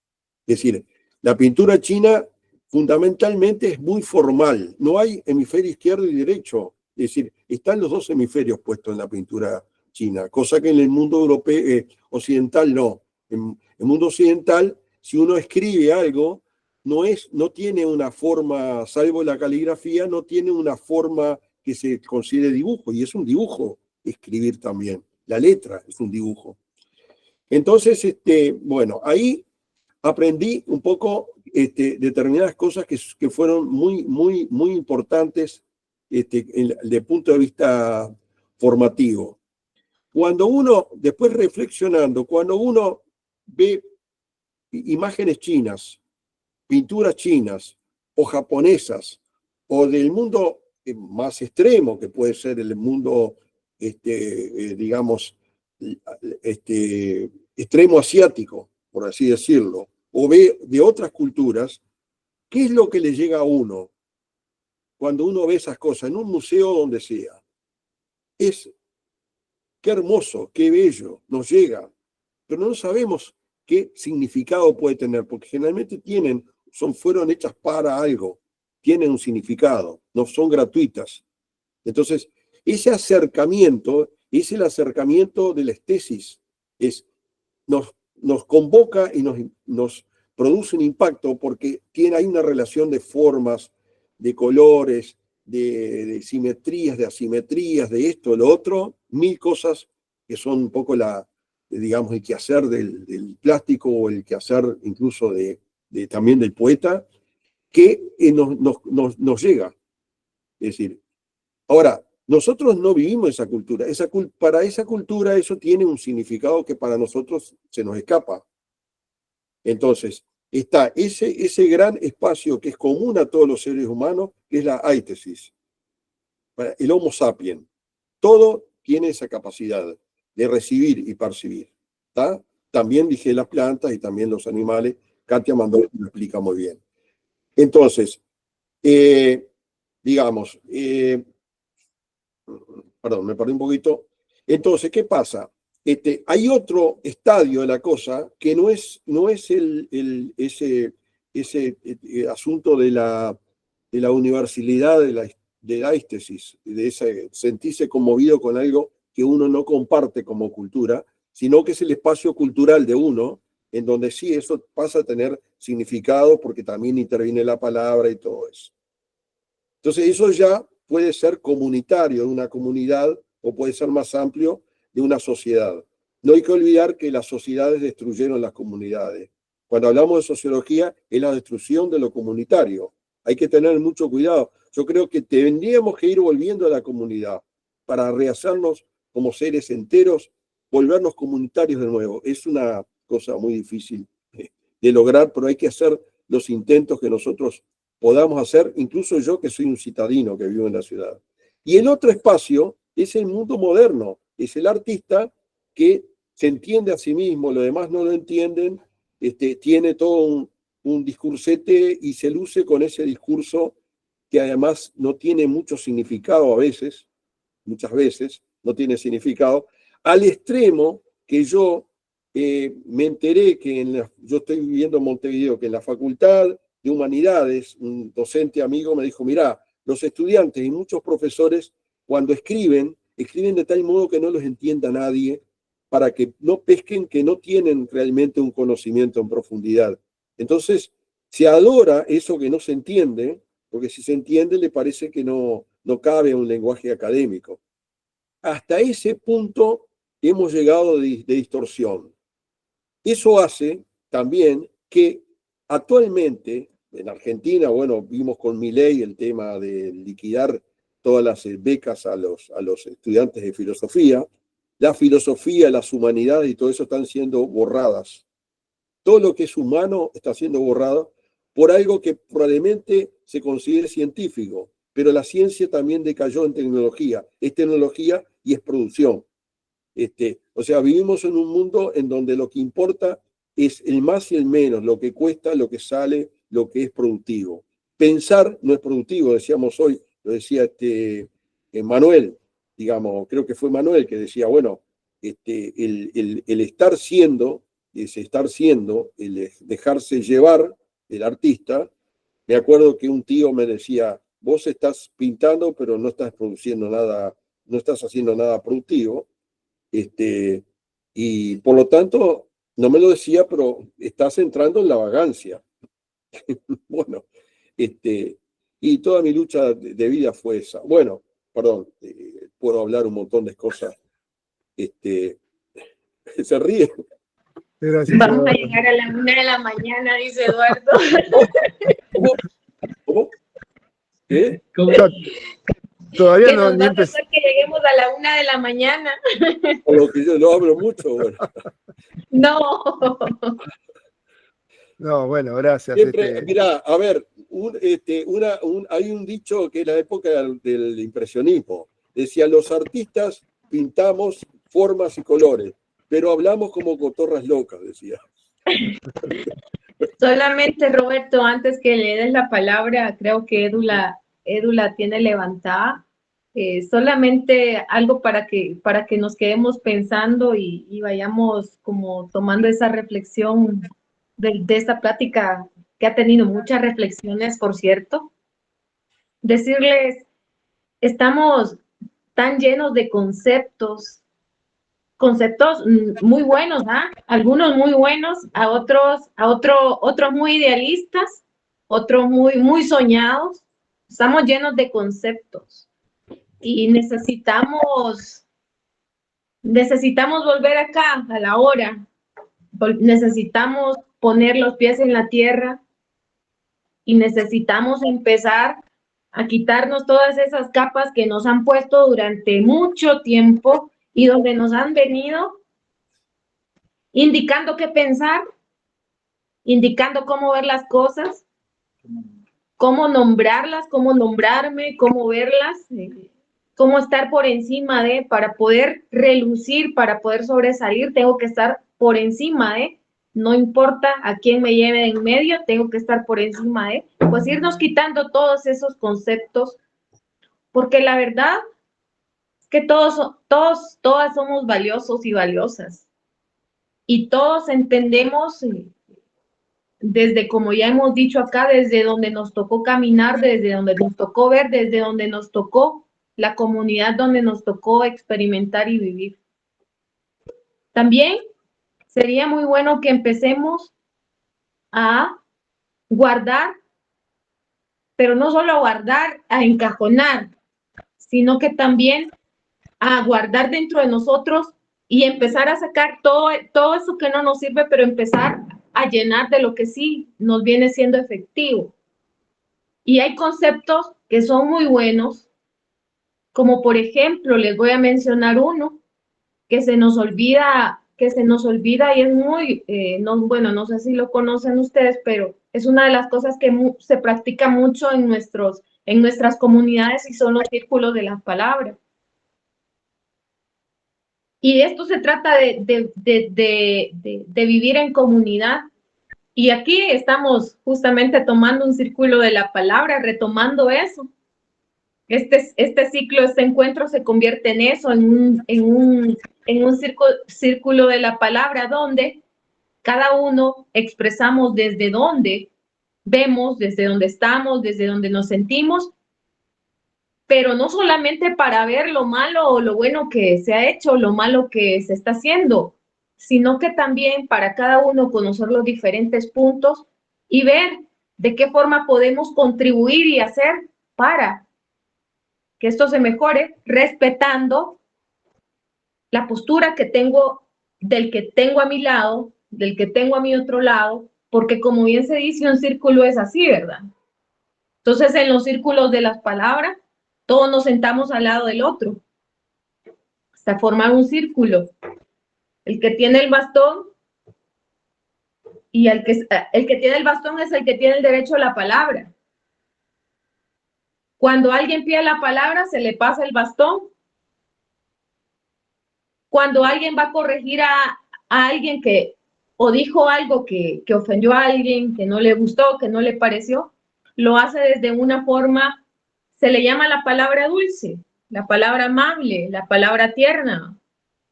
Es decir, la pintura china fundamentalmente es muy formal, no hay hemisferio izquierdo y derecho, es decir, están los dos hemisferios puestos en la pintura china, cosa que en el mundo europeo, occidental no. En el mundo occidental, si uno escribe algo, no tiene una forma, salvo la caligrafía, no tiene una forma que se considere dibujo, y es un dibujo escribir también. La letra es un dibujo. Entonces, bueno, ahí aprendí un poco determinadas cosas que fueron muy, muy, muy importantes desde el punto de vista formativo. Cuando uno, después reflexionando, cuando uno ve imágenes chinas, pinturas chinas o japonesas, o del mundo más extremo, que puede ser el mundo, digamos, extremo asiático, por así decirlo, o ve de otras culturas, ¿qué es lo que le llega a uno cuando uno ve esas cosas en un museo donde sea? Es qué hermoso, qué bello, nos llega, pero no sabemos qué significado puede tener, porque generalmente fueron hechas para algo, tienen un significado, no son gratuitas. Entonces, ese acercamiento es el acercamiento de la estesis, nos convoca y nos produce un impacto porque hay una relación de formas, de colores, de simetrías, de asimetrías, de esto, de lo otro, 1000 cosas que son un poco digamos, el quehacer del plástico o el quehacer incluso también del poeta, que nos llega. Es decir, ahora, nosotros no vivimos esa cultura. Para esa cultura eso tiene un significado que para nosotros se nos escapa. Entonces, está ese gran espacio que es común a todos los seres humanos, que es la áistesis, el Homo sapiens. Todo tiene esa capacidad de recibir y percibir. ¿Tá? También dije las plantas y también los animales. Katia Mandol lo explica muy bien. Entonces, digamos, perdón, me perdí un poquito. Entonces, ¿qué pasa? Hay otro estadio de la cosa que no es ese asunto de la universalidad de la éstesis, de ese sentirse conmovido con algo que uno no comparte como cultura, sino que es el espacio cultural de uno, en donde sí eso pasa a tener significado porque también interviene la palabra y todo eso. Entonces eso ya puede ser comunitario de una comunidad o puede ser más amplio de una sociedad. No hay que olvidar que las sociedades destruyeron las comunidades. Cuando hablamos de sociología, es la destrucción de lo comunitario. Hay que tener mucho cuidado. Yo creo que tendríamos que ir volviendo a la comunidad para rehacernos como seres enteros, volvernos comunitarios de nuevo. Es una cosa muy difícil de lograr, pero hay que hacer los intentos que nosotros podamos hacer, incluso yo que soy un citadino que vivo en la ciudad. Y el otro espacio es el mundo moderno, es el artista que se entiende a sí mismo, los demás no lo entienden, tiene todo un discursete y se luce con ese discurso que además no tiene mucho significado a veces, muchas veces no tiene significado, al extremo que yo me enteré que yo estoy viviendo en Montevideo, que en la Facultad de Humanidades, un docente amigo me dijo, mirá, los estudiantes y muchos profesores cuando escriben de tal modo que no los entienda nadie, para que no pesquen que no tienen realmente un conocimiento en profundidad. Entonces, se adora eso que no se entiende, porque si se entiende le parece que no cabe un lenguaje académico. Hasta ese punto hemos llegado de distorsión. Eso hace también que actualmente en Argentina, bueno, vimos con Milei el tema de liquidar todas las becas a los estudiantes de filosofía. La filosofía, las humanidades y todo eso están siendo borradas. Todo lo que es humano está siendo borrado por algo que probablemente se considere científico, pero la ciencia también decayó en tecnología. Es tecnología y es producción. O sea, vivimos en un mundo en donde lo que importa es el más y el menos, lo que cuesta, lo que sale, lo que es productivo. Pensar no es productivo, decíamos hoy, lo decía Manuel, digamos, creo que fue Manuel que decía, bueno, el estar siendo, el dejarse llevar, el artista. Me acuerdo que un tío me decía, vos estás pintando, pero no estás produciendo nada, no estás haciendo nada productivo. Y por lo tanto, no me lo decía, pero estás entrando en la vagancia. Bueno, y toda mi lucha de vida fue esa. Bueno, perdón, puedo hablar un montón de cosas. Se ríe.
Gracias,
Vamos a
Eduardo.
llegar a la 1 de la mañana, dice Eduardo.
¿Cómo? ¿Qué?
Todavía
Que
no
nos
ni
va a
empecé.
tocar que lleguemos a la 1 de la mañana.
Por lo que yo no hablo mucho. Bueno.
No.
No, bueno, gracias.
Siempre, mirá, a ver, hay un dicho que es la época del impresionismo. Decía, los artistas pintamos formas y colores, pero hablamos como cotorras locas, decía.
Solamente, Roberto, antes que le des la palabra, creo que Edu la tiene levantada. Solamente algo para que nos quedemos pensando y vayamos como tomando esa reflexión de esta plática que ha tenido muchas reflexiones, por cierto. Decirles, estamos tan llenos de conceptos muy buenos, ¿ah? Algunos muy buenos, otros muy idealistas, otros muy soñados. Estamos llenos de conceptos y necesitamos volver acá a la hora. Necesitamos poner los pies en la tierra y necesitamos empezar a quitarnos todas esas capas que nos han puesto durante mucho tiempo y donde nos han venido indicando qué pensar, indicando cómo ver las cosas, cómo nombrarlas, cómo nombrarme, cómo verlas, cómo estar por encima de, para poder relucir, para poder sobresalir, tengo que estar por encima de, no importa a quién me lleve en medio, tengo que estar por encima de, pues irnos quitando todos esos conceptos, porque la verdad es que todas somos valiosos y valiosas, y todos entendemos, desde, como ya hemos dicho acá, desde donde nos tocó caminar, desde donde nos tocó ver, desde donde nos tocó la comunidad, donde nos tocó experimentar y vivir. También sería muy bueno que empecemos a guardar, pero no solo a guardar, a encajonar sino que también a guardar dentro de nosotros y empezar a sacar todo eso que no nos sirve, pero empezar a llenar de lo que sí nos viene siendo efectivo. Y hay conceptos que son muy buenos, como por ejemplo, les voy a mencionar uno que se nos olvida y es muy, no sé si lo conocen ustedes, pero es una de las cosas que se practica mucho en nuestras comunidades y son los círculos de las palabras. Y esto se trata de vivir en comunidad. Y aquí estamos justamente tomando un círculo de la palabra, retomando eso. Este ciclo, este encuentro se convierte en eso, en un círculo de la palabra, donde cada uno expresamos desde dónde vemos, desde dónde estamos, desde dónde nos sentimos, pero no solamente para ver lo malo o lo bueno que se ha hecho, lo malo que se está haciendo, sino que también para cada uno conocer los diferentes puntos y ver de qué forma podemos contribuir y hacer para que esto se mejore, respetando la postura que tengo, del que tengo a mi lado, del que tengo a mi otro lado, porque como bien se dice, un círculo es así, ¿verdad? Entonces, en los círculos de las palabras, todos nos sentamos al lado del otro, hasta formar un círculo. El que tiene el bastón y el que tiene el bastón es el que tiene el derecho a la palabra. Cuando alguien pide la palabra, se le pasa el bastón. Cuando alguien va a corregir a alguien o dijo algo que ofendió a alguien, que no le gustó, que no le pareció, lo hace desde una forma, se le llama la palabra dulce, la palabra amable, la palabra tierna.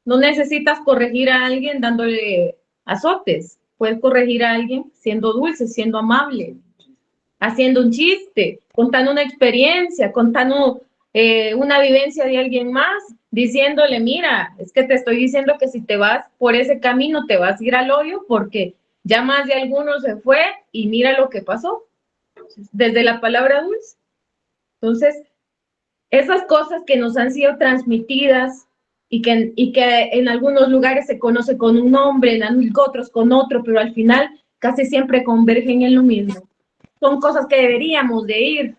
No necesitas corregir a alguien dándole azotes. Puedes corregir a alguien siendo dulce, siendo amable, haciendo un chiste, contando una experiencia, contando una vivencia de alguien más, diciéndole, mira, es que te estoy diciendo que si te vas por ese camino te vas a ir al hoyo porque ya más de alguno se fue y mira lo que pasó. Desde la palabra dulce. Entonces, esas cosas que nos han sido transmitidas y que en algunos lugares se conoce con un nombre, en otros con otro, pero al final casi siempre convergen en lo mismo. Son cosas que deberíamos de ir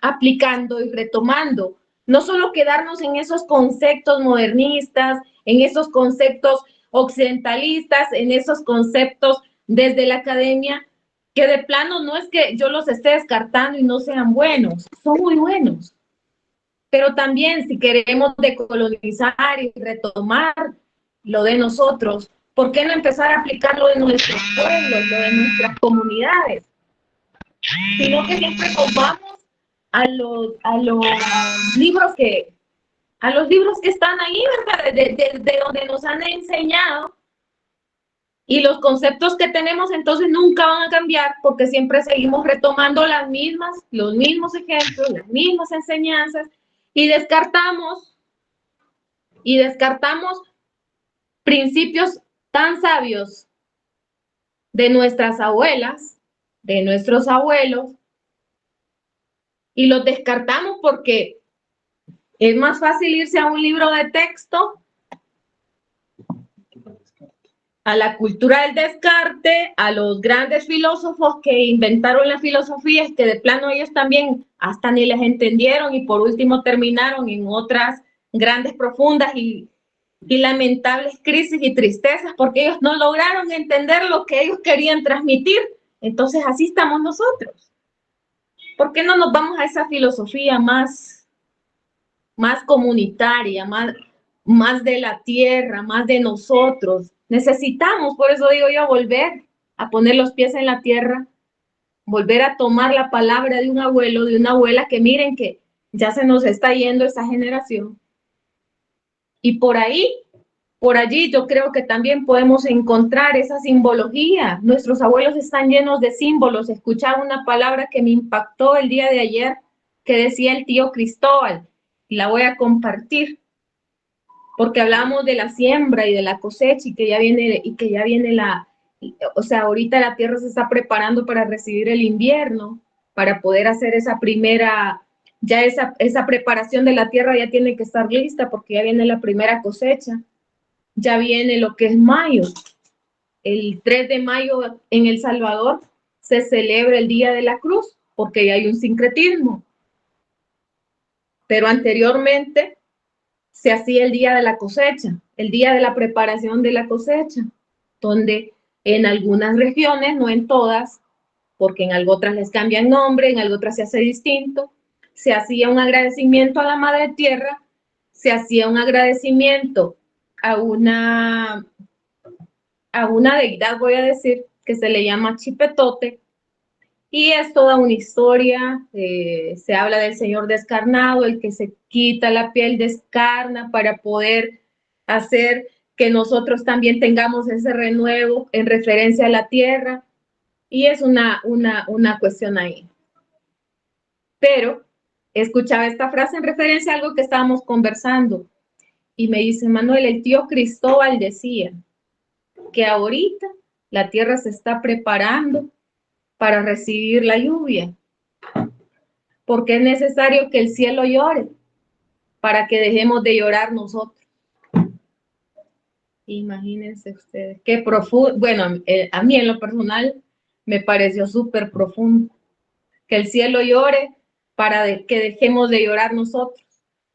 aplicando y retomando. No solo quedarnos en esos conceptos modernistas, en esos conceptos occidentalistas, en esos conceptos desde la academia, que de plano no es que yo los esté descartando y no sean buenos, son muy buenos. Pero también si queremos decolonizar y retomar lo de nosotros, ¿por qué no empezar a aplicar lo de nuestros pueblos, lo de nuestras comunidades? Sino que siempre tomamos a los libros que están ahí, ¿verdad? De donde nos han enseñado. Y los conceptos que tenemos entonces nunca van a cambiar porque siempre seguimos retomando los mismos ejemplos, las mismas enseñanzas y descartamos principios tan sabios de nuestras abuelas, de nuestros abuelos, y los descartamos porque es más fácil irse a un libro de texto, a la cultura del descarte, a los grandes filósofos que inventaron la filosofía, es que de plano ellos también hasta ni les entendieron y por último terminaron en otras grandes, profundas y lamentables crisis y tristezas porque ellos no lograron entender lo que ellos querían transmitir. Entonces así estamos nosotros. ¿Por qué no nos vamos a esa filosofía más comunitaria, más de la tierra, más de nosotros? Necesitamos, por eso digo yo, volver a poner los pies en la tierra, volver a tomar la palabra de un abuelo, de una abuela, que miren que ya se nos está yendo esa generación. Y por allí yo creo que también podemos encontrar esa simbología. Nuestros abuelos están llenos de símbolos. Escuchaba una palabra que me impactó el día de ayer, que decía el tío Cristóbal, y la voy a compartir. Porque hablamos de la siembra y de la cosecha y que ya viene ahorita la tierra se está preparando para recibir el invierno, para poder hacer esa primera ya esa preparación de la tierra ya tiene que estar lista porque ya viene la primera cosecha, ya viene lo que es mayo. El 3 de mayo en El Salvador se celebra el Día de la Cruz porque ya hay un sincretismo. Pero anteriormente se hacía el Día de la Cosecha, el Día de la Preparación de la Cosecha, donde en algunas regiones, no en todas, porque en otras les cambian nombre, en otras se hace distinto, se hacía un agradecimiento a la Madre Tierra, se hacía un agradecimiento a una deidad, voy a decir, que se le llama Chipetote, y es toda una historia. Se habla del Señor descarnado, el que se quita la piel, descarna para poder hacer que nosotros también tengamos ese renuevo en referencia a la tierra, y es una cuestión ahí. Pero escuchaba esta frase en referencia a algo que estábamos conversando, y me dice, Manuel, el tío Cristóbal decía que ahorita la tierra se está preparando para recibir la lluvia, porque es necesario que el cielo llore para que dejemos de llorar nosotros. Imagínense ustedes, qué profundo. Bueno, a mí en lo personal me pareció súper profundo, que el cielo llore para que dejemos de llorar nosotros.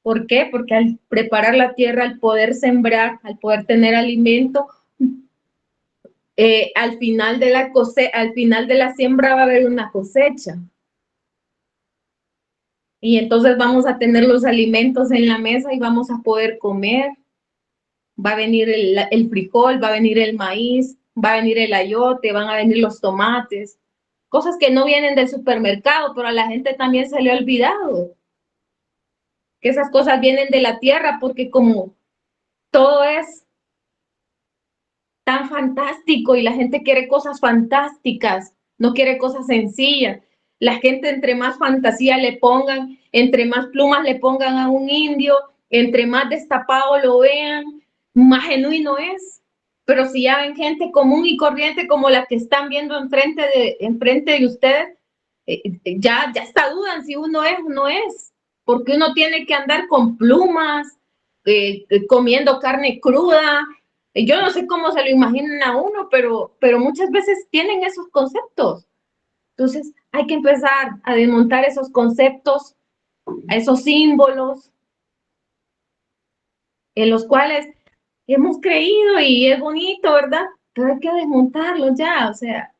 ¿Por qué? Porque al preparar la tierra, al poder sembrar, al poder tener alimento, al final de la siembra va a haber una cosecha. Y entonces vamos a tener los alimentos en la mesa y vamos a poder comer. Va a venir el frijol, va a venir el maíz, va a venir el ayote, van a venir los tomates. Cosas que no vienen del supermercado, pero a la gente también se le ha olvidado que esas cosas vienen de la tierra, porque como todo es tan fantástico y la gente quiere cosas fantásticas, no quiere cosas sencillas. La gente, entre más fantasía le pongan, entre más plumas le pongan a un indio, entre más destapado lo vean, más genuino es. Pero si ya ven gente común y corriente como la que están viendo enfrente de ustedes, ya hasta dudan si uno es o no es, porque uno tiene que andar con plumas, comiendo carne cruda. Yo no sé cómo se lo imaginan a uno, pero muchas veces tienen esos conceptos. Entonces hay que empezar a desmontar esos conceptos, esos símbolos en los cuales hemos creído y es bonito, ¿verdad? Pero hay que desmontarlos ya, o sea,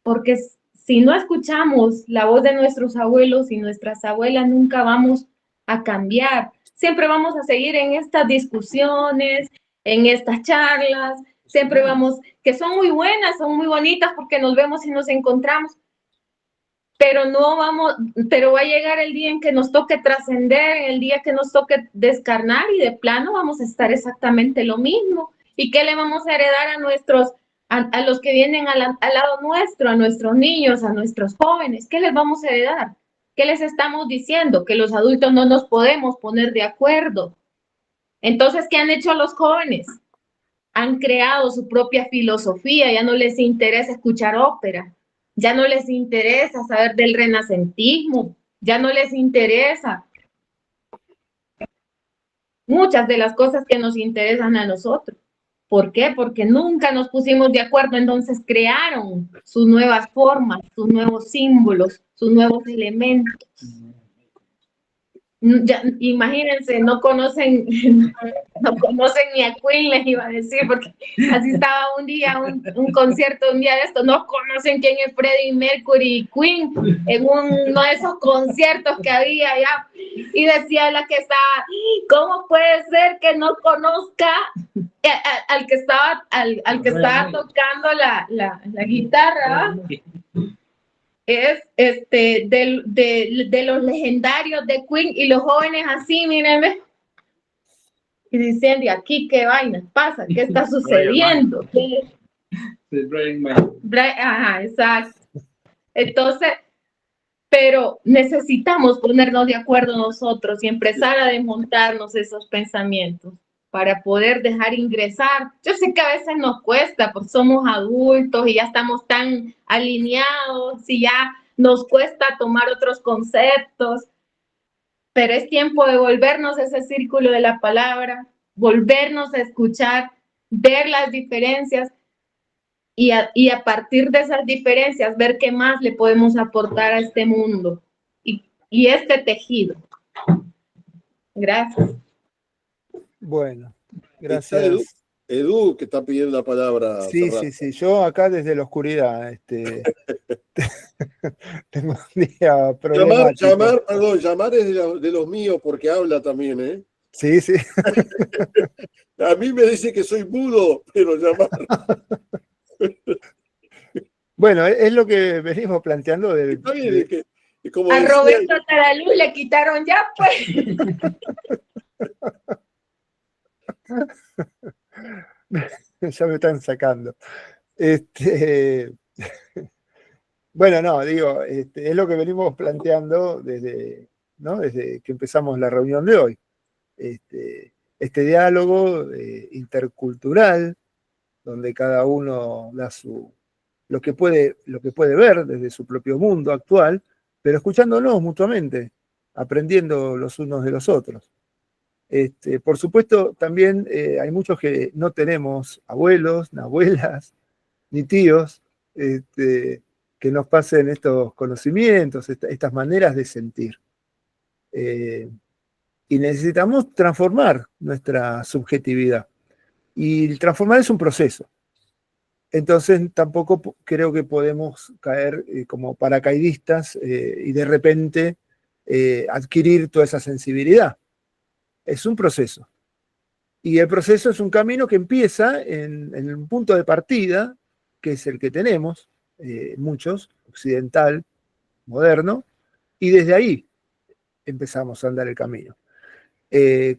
porque si no escuchamos la voz de nuestros abuelos y nuestras abuelas, nunca vamos a cambiar. Siempre vamos a seguir en estas discusiones, en estas charlas, siempre vamos, que son muy buenas, son muy bonitas porque nos vemos y nos encontramos, pero va a llegar el día en que nos toque trascender, el día que nos toque descarnar, y de plano vamos a estar exactamente lo mismo. ¿Y qué le vamos a heredar a los que vienen al lado nuestro, a nuestros niños, a nuestros jóvenes? ¿Qué les vamos a heredar? ¿Qué les estamos diciendo? Que los adultos no nos podemos poner de acuerdo. Entonces, ¿qué han hecho los jóvenes? Han creado su propia filosofía, ya no les interesa escuchar ópera, ya no les interesa saber del renacentismo, ya no les interesa muchas de las cosas que nos interesan a nosotros. ¿Por qué? Porque nunca nos pusimos de acuerdo, entonces crearon sus nuevas formas, sus nuevos símbolos, sus nuevos elementos. Ya, imagínense, no conocen ni a Queen, les iba a decir, porque así estaba un día, un concierto, un día de esto, no conocen quién es Freddie Mercury y Queen, en uno de esos conciertos que había allá, y decía la que estaba, ¿cómo puede ser que no conozca al que estaba tocando la guitarra? Es de los legendarios de Queen, y los jóvenes así, mírenme, y diciendo, ¿y aquí qué vaina pasa? ¿Qué está sucediendo? Ajá, exacto. Entonces, pero necesitamos ponernos de acuerdo nosotros y empezar a desmontarnos esos pensamientos para poder dejar ingresar. Yo sé que a veces nos cuesta, porque somos adultos y ya estamos tan alineados y ya nos cuesta tomar otros conceptos, pero es tiempo de volvernos a ese círculo de la palabra, volvernos a escuchar, ver las diferencias y a partir de esas diferencias ver qué más le podemos aportar a este mundo y este tejido. Gracias.
Bueno,
Está Edu,
gracias.
Edu, que está pidiendo la palabra.
Sí,
Ferran.
sí, sí. Yo acá desde la oscuridad tengo un día problemático.
Llamar es de los míos porque habla también, ¿eh?
Sí, sí.
A mí me dice que soy mudo, pero llamar.
Bueno, es lo que venimos planteando
Está bien, es que, como
A
decía,
Roberto Taralú le quitaron ya, pues.
ya me están sacando. Bueno, no, digo, es lo que venimos planteando desde que empezamos la reunión de hoy. Este diálogo intercultural, donde cada uno da lo que puede ver desde su propio mundo actual, pero escuchándonos mutuamente, aprendiendo los unos de los otros. Por supuesto, también hay muchos que no tenemos abuelos, ni abuelas, ni tíos, que nos pasen estos conocimientos, estas maneras de sentir. Y necesitamos transformar nuestra subjetividad. Y transformar es un proceso. Entonces tampoco creo que podemos caer como paracaidistas y de repente adquirir toda esa sensibilidad. Es un proceso. Y el proceso es un camino que empieza en un punto de partida, que es el que tenemos, muchos, occidental, moderno, y desde ahí empezamos a andar el camino.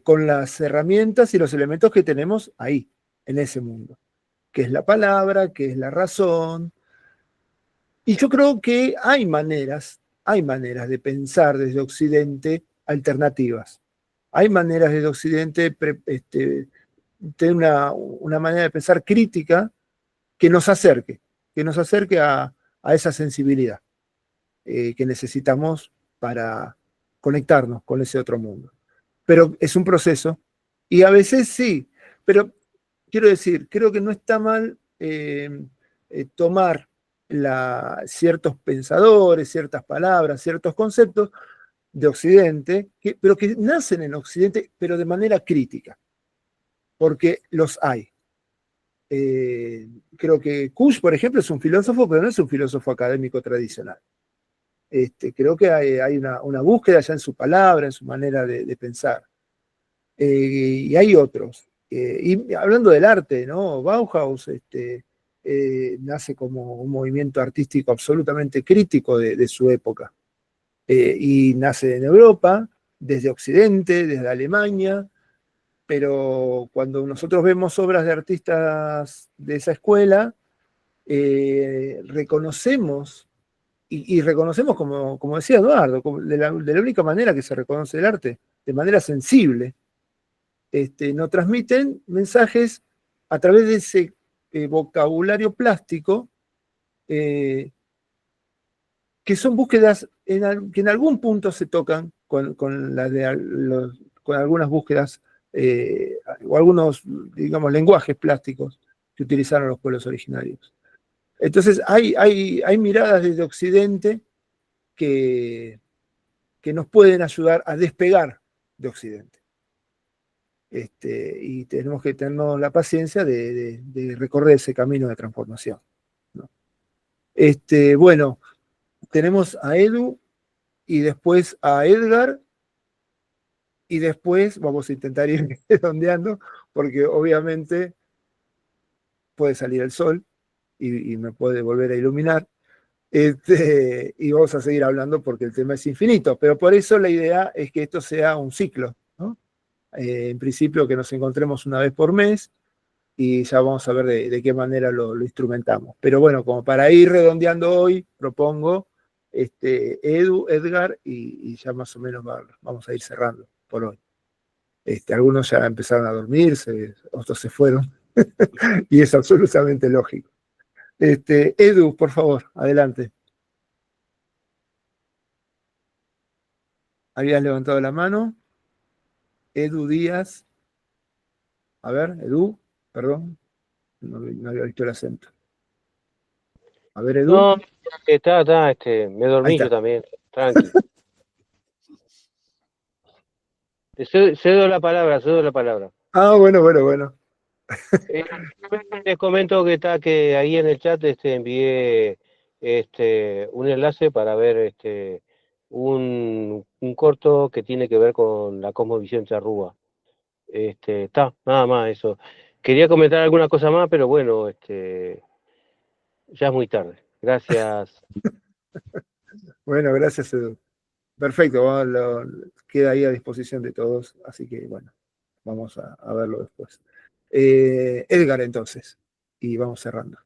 Con las herramientas y los elementos que tenemos ahí, en ese mundo, que es la palabra, que es la razón. Y yo creo que hay maneras de pensar desde Occidente alternativas. Hay maneras desde Occidente tener una manera de pensar crítica que nos acerque a esa sensibilidad que necesitamos para conectarnos con ese otro mundo. Pero es un proceso y a veces sí, pero quiero decir, creo que no está mal tomar ciertos pensadores, ciertas palabras, ciertos conceptos de Occidente, pero que nacen en Occidente, pero de manera crítica, porque los hay. Creo que Kush, por ejemplo, es un filósofo, pero no es un filósofo académico tradicional. Creo que hay una búsqueda ya en su palabra, en su manera de pensar. Y hay otros. Y hablando del arte, ¿no? Bauhaus nace como un movimiento artístico absolutamente crítico de su época. Y nace en Europa, desde Occidente, desde Alemania, pero cuando nosotros vemos obras de artistas de esa escuela, reconocemos, y reconocemos, como decía Eduardo, de la única manera que se reconoce el arte, de manera sensible, nos transmiten mensajes a través de ese vocabulario plástico, que son búsquedas que en algún punto se tocan con algunas búsquedas o algunos, digamos, lenguajes plásticos que utilizaron los pueblos originarios. Entonces hay miradas desde Occidente que nos pueden ayudar a despegar de Occidente. Y tenemos que tener la paciencia de recorrer ese camino de transformación, ¿no? Bueno, tenemos a Edu y después a Edgar y después vamos a intentar ir redondeando porque obviamente puede salir el sol y me puede volver a iluminar. Y vamos a seguir hablando porque el tema es infinito, pero por eso la idea es que esto sea un ciclo, ¿no? En principio que nos encontremos una vez por mes y ya vamos a ver de qué manera lo instrumentamos. Pero bueno, como para ir redondeando hoy, propongo Edu, Edgar y ya más o menos vamos a ir cerrando por hoy. Algunos ya empezaron a dormirse, otros se fueron y es absolutamente lógico. Edu, por favor, adelante. Habías levantado la mano. Edu Díaz. A ver, Edu, perdón. No había visto el acento. A ver, Edu.
No, está, me
Ahí
dormí yo
está.
también, tranqui. Cedo la palabra, cedo la palabra.
Ah, bueno.
Eh, Les comento que ahí en el chat envié un enlace para ver un corto que tiene que ver con la cosmovisión charrúa. Está, nada más eso. Quería comentar alguna cosa más, pero bueno, ya es muy tarde. Gracias.
Bueno, gracias, Edu. Perfecto, queda ahí a disposición de todos, así que bueno, vamos a verlo después. Edgar, entonces, y vamos cerrando.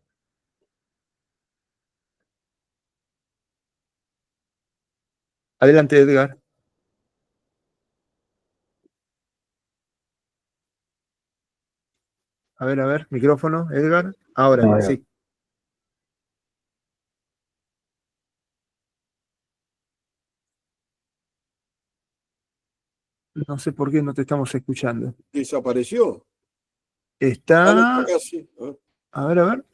Adelante, Edgar. A ver, micrófono, Edgar. Ahora, sí. No sé por qué no te estamos escuchando.
¿Desapareció? No,
Está.
acá sí.
A ver.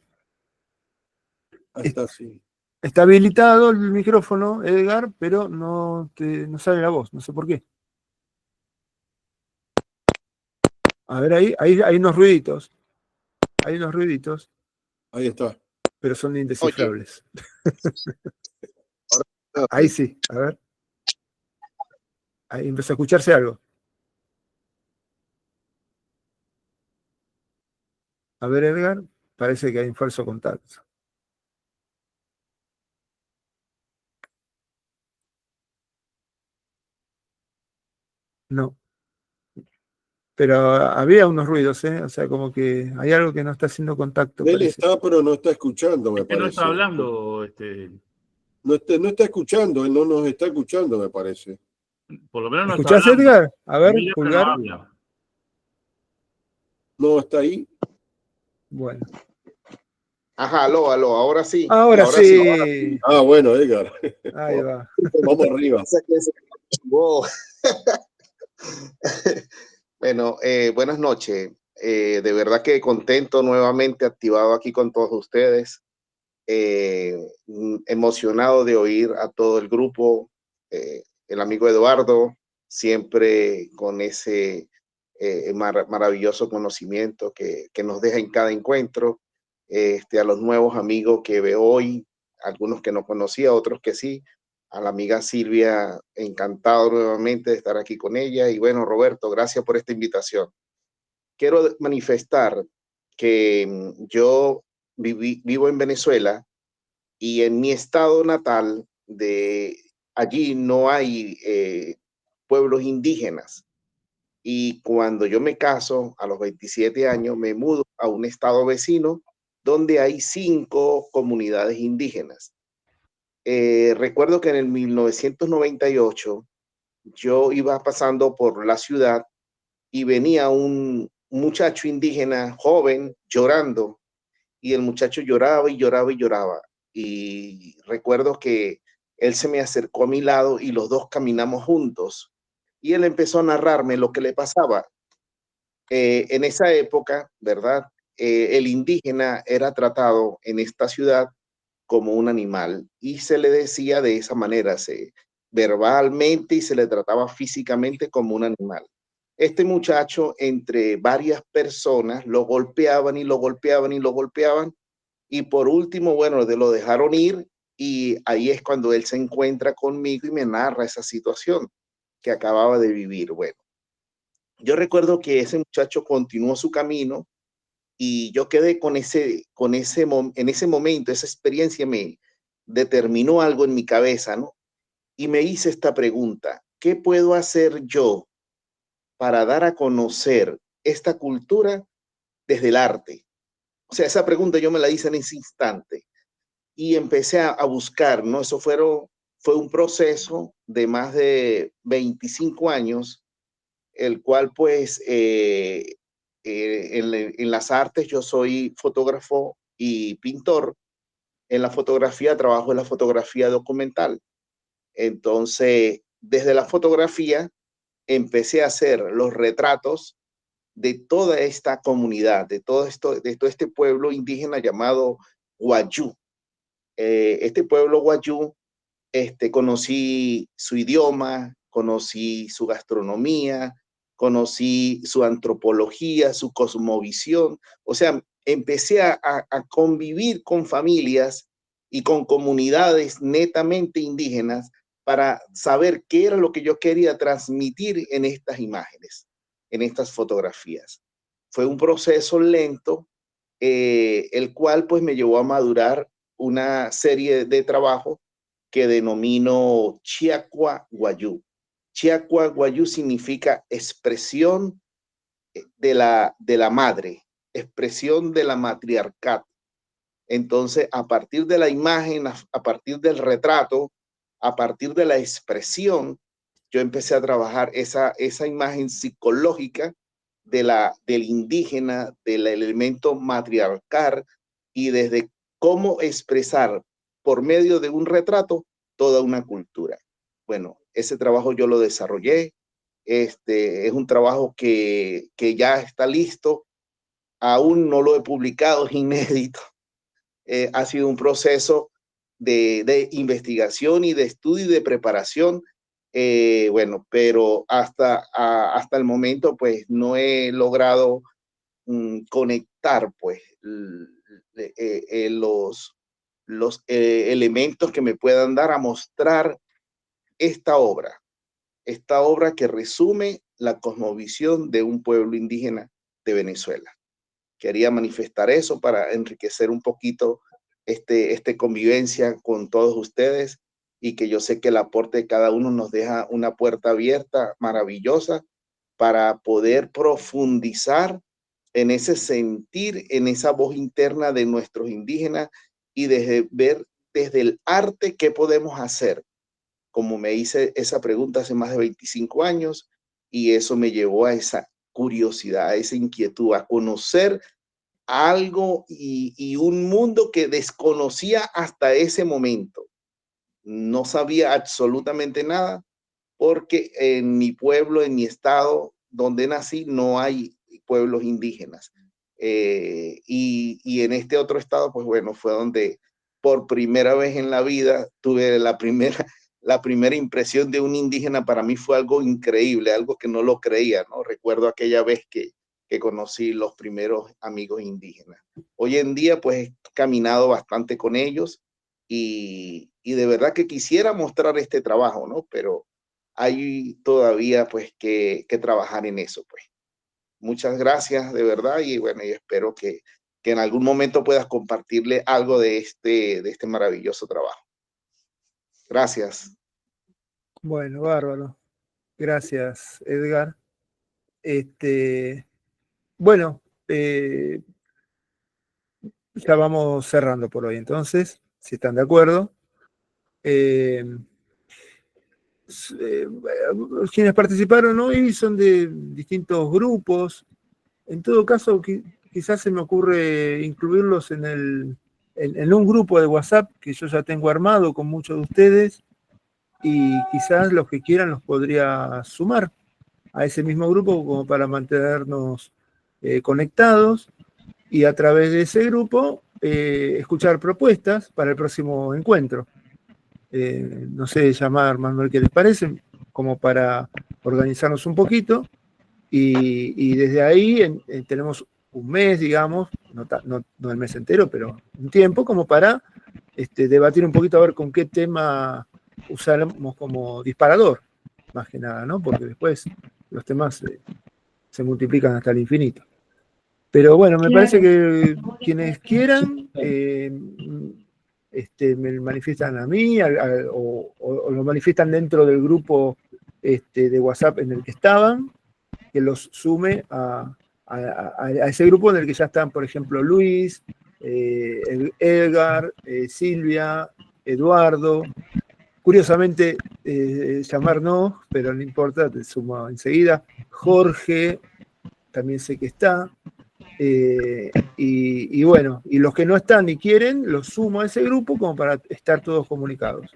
Ahí está, sí.
Está habilitado el micrófono, Edgar, pero no sale la voz, no sé por qué. A ver, ahí hay unos ruiditos. Hay unos ruiditos,
Ahí está.
pero son
Oye,
indescifrables.
ahora
Ahí sí, a ver. Ahí empezó a escucharse algo. A ver, Edgar, parece que hay un falso contacto. No. Pero había unos ruidos, ¿eh? O sea, como que hay algo que no está haciendo contacto,
Él
parece.
está, pero no está escuchando, me
Es que no está
parece.
hablando,
No está escuchando, él no nos está escuchando, me parece.
por lo menos no está
¿Escuchás,
hablando.
Edgar? A ver,
Mira que no
pulgar.
habla.
No está ahí.
Bueno.
Ajá, aló, ahora sí.
Ahora
Ahora sí.
sí.
Ah, bueno, Edgar.
Ahí va.
Vamos arriba.
Wow. Bueno, buenas noches. De verdad que contento nuevamente, activado aquí con todos ustedes. Emocionado de oír a todo el grupo, el amigo Eduardo, siempre con ese maravilloso conocimiento que nos deja en cada encuentro. A los nuevos amigos que veo hoy, algunos que no conocía, otros que sí. A la amiga Silvia, encantado nuevamente de estar aquí con ella. Y bueno, Roberto, gracias por esta invitación. Quiero manifestar que yo vivo en Venezuela y en mi estado natal, allí no hay pueblos indígenas. Y cuando yo me caso, a los 27 años, me mudo a un estado vecino donde hay 5 comunidades indígenas. Recuerdo que en el 1998 yo iba pasando por la ciudad y venía un muchacho indígena joven llorando, y el muchacho lloraba y lloraba y lloraba. Y recuerdo que él se me acercó a mi lado y los dos caminamos juntos. Y él empezó a narrarme lo que le pasaba. En esa época, ¿verdad? El indígena era tratado en esta ciudad como un animal y se le decía de esa manera, verbalmente, y se le trataba físicamente como un animal. Este muchacho, entre varias personas, lo golpeaban y lo golpeaban y lo golpeaban, y por último, bueno, lo dejaron ir, y ahí es cuando él se encuentra conmigo y me narra esa situación que acababa de vivir. Bueno, yo recuerdo que ese muchacho continuó su camino y yo quedé en ese momento, esa experiencia me determinó algo en mi cabeza, ¿no? Y me hice esta pregunta: ¿qué puedo hacer yo para dar a conocer esta cultura desde el arte? O sea, esa pregunta yo me la hice en ese instante y empecé a buscar, ¿no? Fue un proceso de más de 25 años, el cual pues en las artes yo soy fotógrafo y pintor. En la fotografía trabajo en la fotografía documental. Entonces desde la fotografía empecé a hacer los retratos de toda esta comunidad, de todo este pueblo indígena llamado Wayuu. Este pueblo Wayuu, conocí su idioma, conocí su gastronomía, conocí su antropología, su cosmovisión. O sea, empecé a convivir con familias y con comunidades netamente indígenas para saber qué era lo que yo quería transmitir en estas imágenes, en estas fotografías. Fue un proceso lento, el cual pues me llevó a madurar una serie de trabajos que denomino Chiakwa Wayuu. Chiakwa Wayuu significa expresión de la madre, expresión de la matriarcado. Entonces, a partir de la imagen, a partir del retrato, a partir de la expresión, yo empecé a trabajar esa imagen psicológica del indígena, del elemento matriarcal, y desde cómo expresar por medio de un retrato toda una cultura. Bueno, ese trabajo yo lo desarrollé. Es un trabajo que ya está listo. Aún no lo he publicado, es inédito. Ha sido un proceso de investigación y de estudio y de preparación. Bueno, pero hasta el momento pues no he logrado conectar pues los elementos que me puedan dar a mostrar esta obra que resume la cosmovisión de un pueblo indígena de Venezuela. Quería manifestar eso para enriquecer un poquito esta convivencia con todos ustedes, y que yo sé que el aporte de cada uno nos deja una puerta abierta maravillosa para poder profundizar en ese sentir, en esa voz interna de nuestros indígenas, y ver desde el arte qué podemos hacer. Como me hice esa pregunta hace más de 25 años, y eso me llevó a esa curiosidad, a esa inquietud, a conocer algo y un mundo que desconocía hasta ese momento. No sabía absolutamente nada, porque en mi pueblo, en mi estado donde nací, no hay pueblos indígenas. Y en este otro estado, pues bueno, fue donde por primera vez en la vida tuve la primera impresión de un indígena. Para mí fue algo increíble, algo que no lo creía, ¿no? Recuerdo aquella vez que conocí los primeros amigos indígenas. Hoy en día, pues he caminado bastante con ellos, y de verdad que quisiera mostrar este trabajo, ¿no? Pero hay todavía pues que trabajar en eso, pues. Muchas gracias, de verdad, y bueno, y espero que en algún momento puedas compartirle algo de este maravilloso trabajo. Gracias.
Bueno, bárbaro. Gracias, Edgar. Bueno, ya vamos cerrando por hoy, entonces, si están de acuerdo. Quienes participaron hoy son de distintos grupos. En todo caso, quizás se me ocurre incluirlos en un grupo de WhatsApp que yo ya tengo armado con muchos de ustedes, y quizás los que quieran los podría sumar a ese mismo grupo como para mantenernos conectados, y a través de ese grupo escuchar propuestas para el próximo encuentro. No sé, llamar, Manuel, ¿qué les parece? Como para organizarnos un poquito, y desde ahí tenemos un mes, digamos, no el mes entero, pero un tiempo como para debatir un poquito, a ver con qué tema usamos como disparador, más que nada, ¿no? Porque después los temas se multiplican hasta el infinito. Pero bueno, me parece que quienes quieran me manifiestan a mí, o lo manifiestan dentro del grupo de WhatsApp en el que estaban, que los sume a ese grupo en el que ya están, por ejemplo, Luis, Edgar, Silvia, Eduardo. Curiosamente, llamar no, pero no importa, te sumo enseguida. Jorge, también sé que está. Y bueno, y los que no están ni quieren, los sumo a ese grupo como para estar todos comunicados.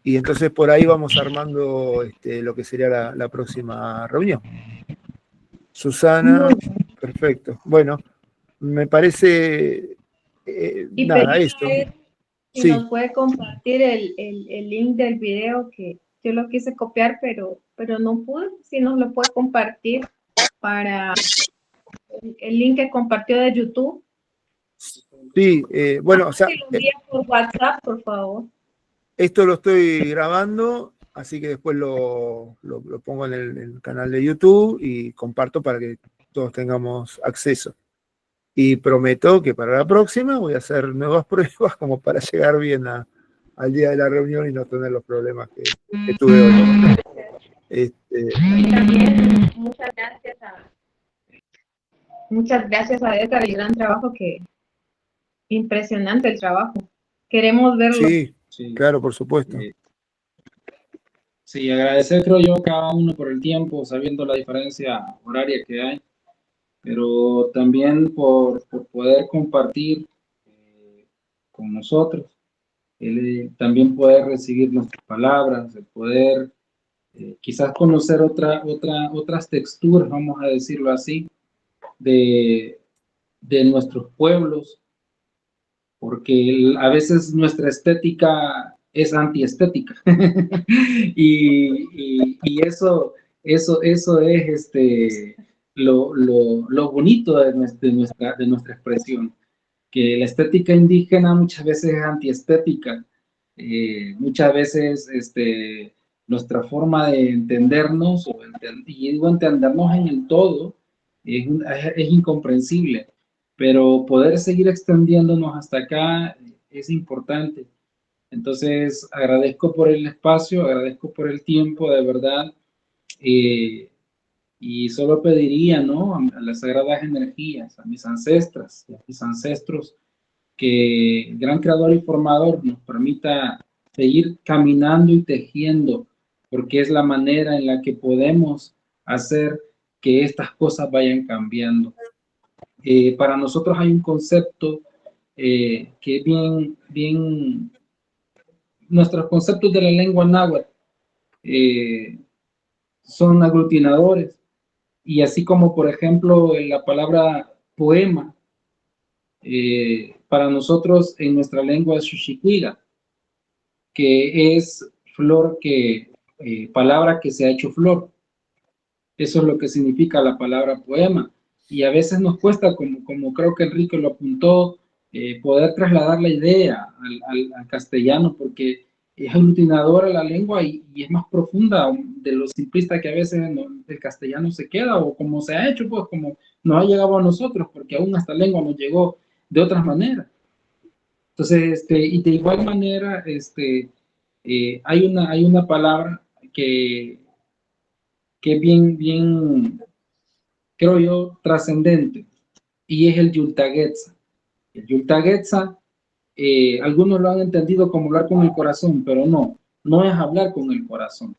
Y entonces por ahí vamos armando lo que sería la próxima reunión. Susana, perfecto. Bueno, me parece,
Y
nada,
pedirle
esto.
a él si
Sí,
nos puede compartir el link del video, que yo lo quise copiar, pero no pude. Si nos lo puede compartir para el link que compartió de YouTube.
sí, bueno, o sea,
Que lo envíe por WhatsApp, por favor.
esto lo estoy grabando, así que después lo pongo en el canal de YouTube y comparto para que todos tengamos acceso. Y prometo que para la próxima voy a hacer nuevas pruebas como para llegar bien al día de la reunión y no tener los problemas que tuve hoy.
Y también muchas gracias a Edgar, el gran trabajo impresionante el trabajo. Queremos verlo.
Sí,
Sí.
claro, por supuesto.
Sí, agradecer creo yo a cada uno por el tiempo, sabiendo la diferencia horaria que hay, pero también por poder compartir con nosotros, también poder recibir nuestras palabras, el poder quizás conocer otras texturas, vamos a decirlo así, de nuestros pueblos, porque a veces nuestra estética es antiestética. y eso es lo bonito de nuestra expresión, que la estética indígena muchas veces es antiestética. Muchas veces nuestra forma de entendernos, y digo entendernos en el todo, es incomprensible, pero poder seguir extendiéndonos hasta acá es importante. Entonces, agradezco por el espacio, agradezco por el tiempo, de verdad, y solo pediría, ¿no?, a las sagradas energías, a mis ancestras y a mis ancestros, que el gran creador y formador nos permita seguir caminando y tejiendo, porque es la manera en la que podemos hacer que estas cosas vayan cambiando. Para nosotros hay un concepto que es bien, nuestros conceptos de la lengua náhuatl son aglutinadores, y así como por ejemplo la palabra poema, para nosotros en nuestra lengua es Xuxicuila, que es flor palabra que se ha hecho flor. Eso es lo que significa la palabra poema. Y a veces nos cuesta, como creo que Enrique lo apuntó, poder trasladar la idea al castellano, porque es aglutinadora la lengua y es más profunda de lo simplista que a veces el castellano se queda, o como se ha hecho, pues como nos ha llegado a nosotros, porque aún esta lengua nos llegó de otras maneras. Entonces, y de igual manera, hay una palabra que es bien, creo yo, trascendente, y es el Yultagetza. El Yultagetza, algunos lo han entendido como hablar con el corazón, pero no es hablar con el corazón.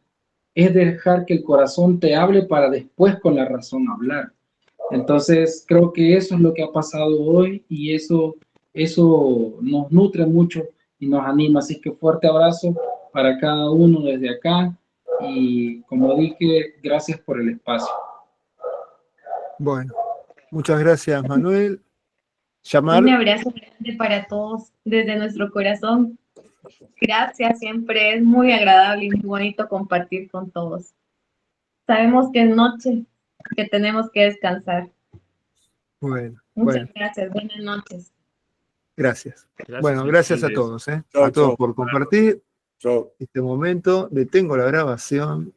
Es dejar que el corazón te hable para después con la razón hablar. Entonces, creo que eso es lo que ha pasado hoy, y eso nos nutre mucho y nos anima. Así que fuerte abrazo para cada uno desde acá, y como dije, gracias por el espacio.
Bueno, muchas gracias, Manuel.
Un abrazo grande para todos desde nuestro corazón. Gracias, siempre es muy agradable y muy bonito compartir con todos. Sabemos que es noche, que tenemos que descansar.
Bueno,
Muchas gracias, buenas noches.
Gracias. Bueno, gracias a todos, a todos por compartir este momento. Detengo la grabación.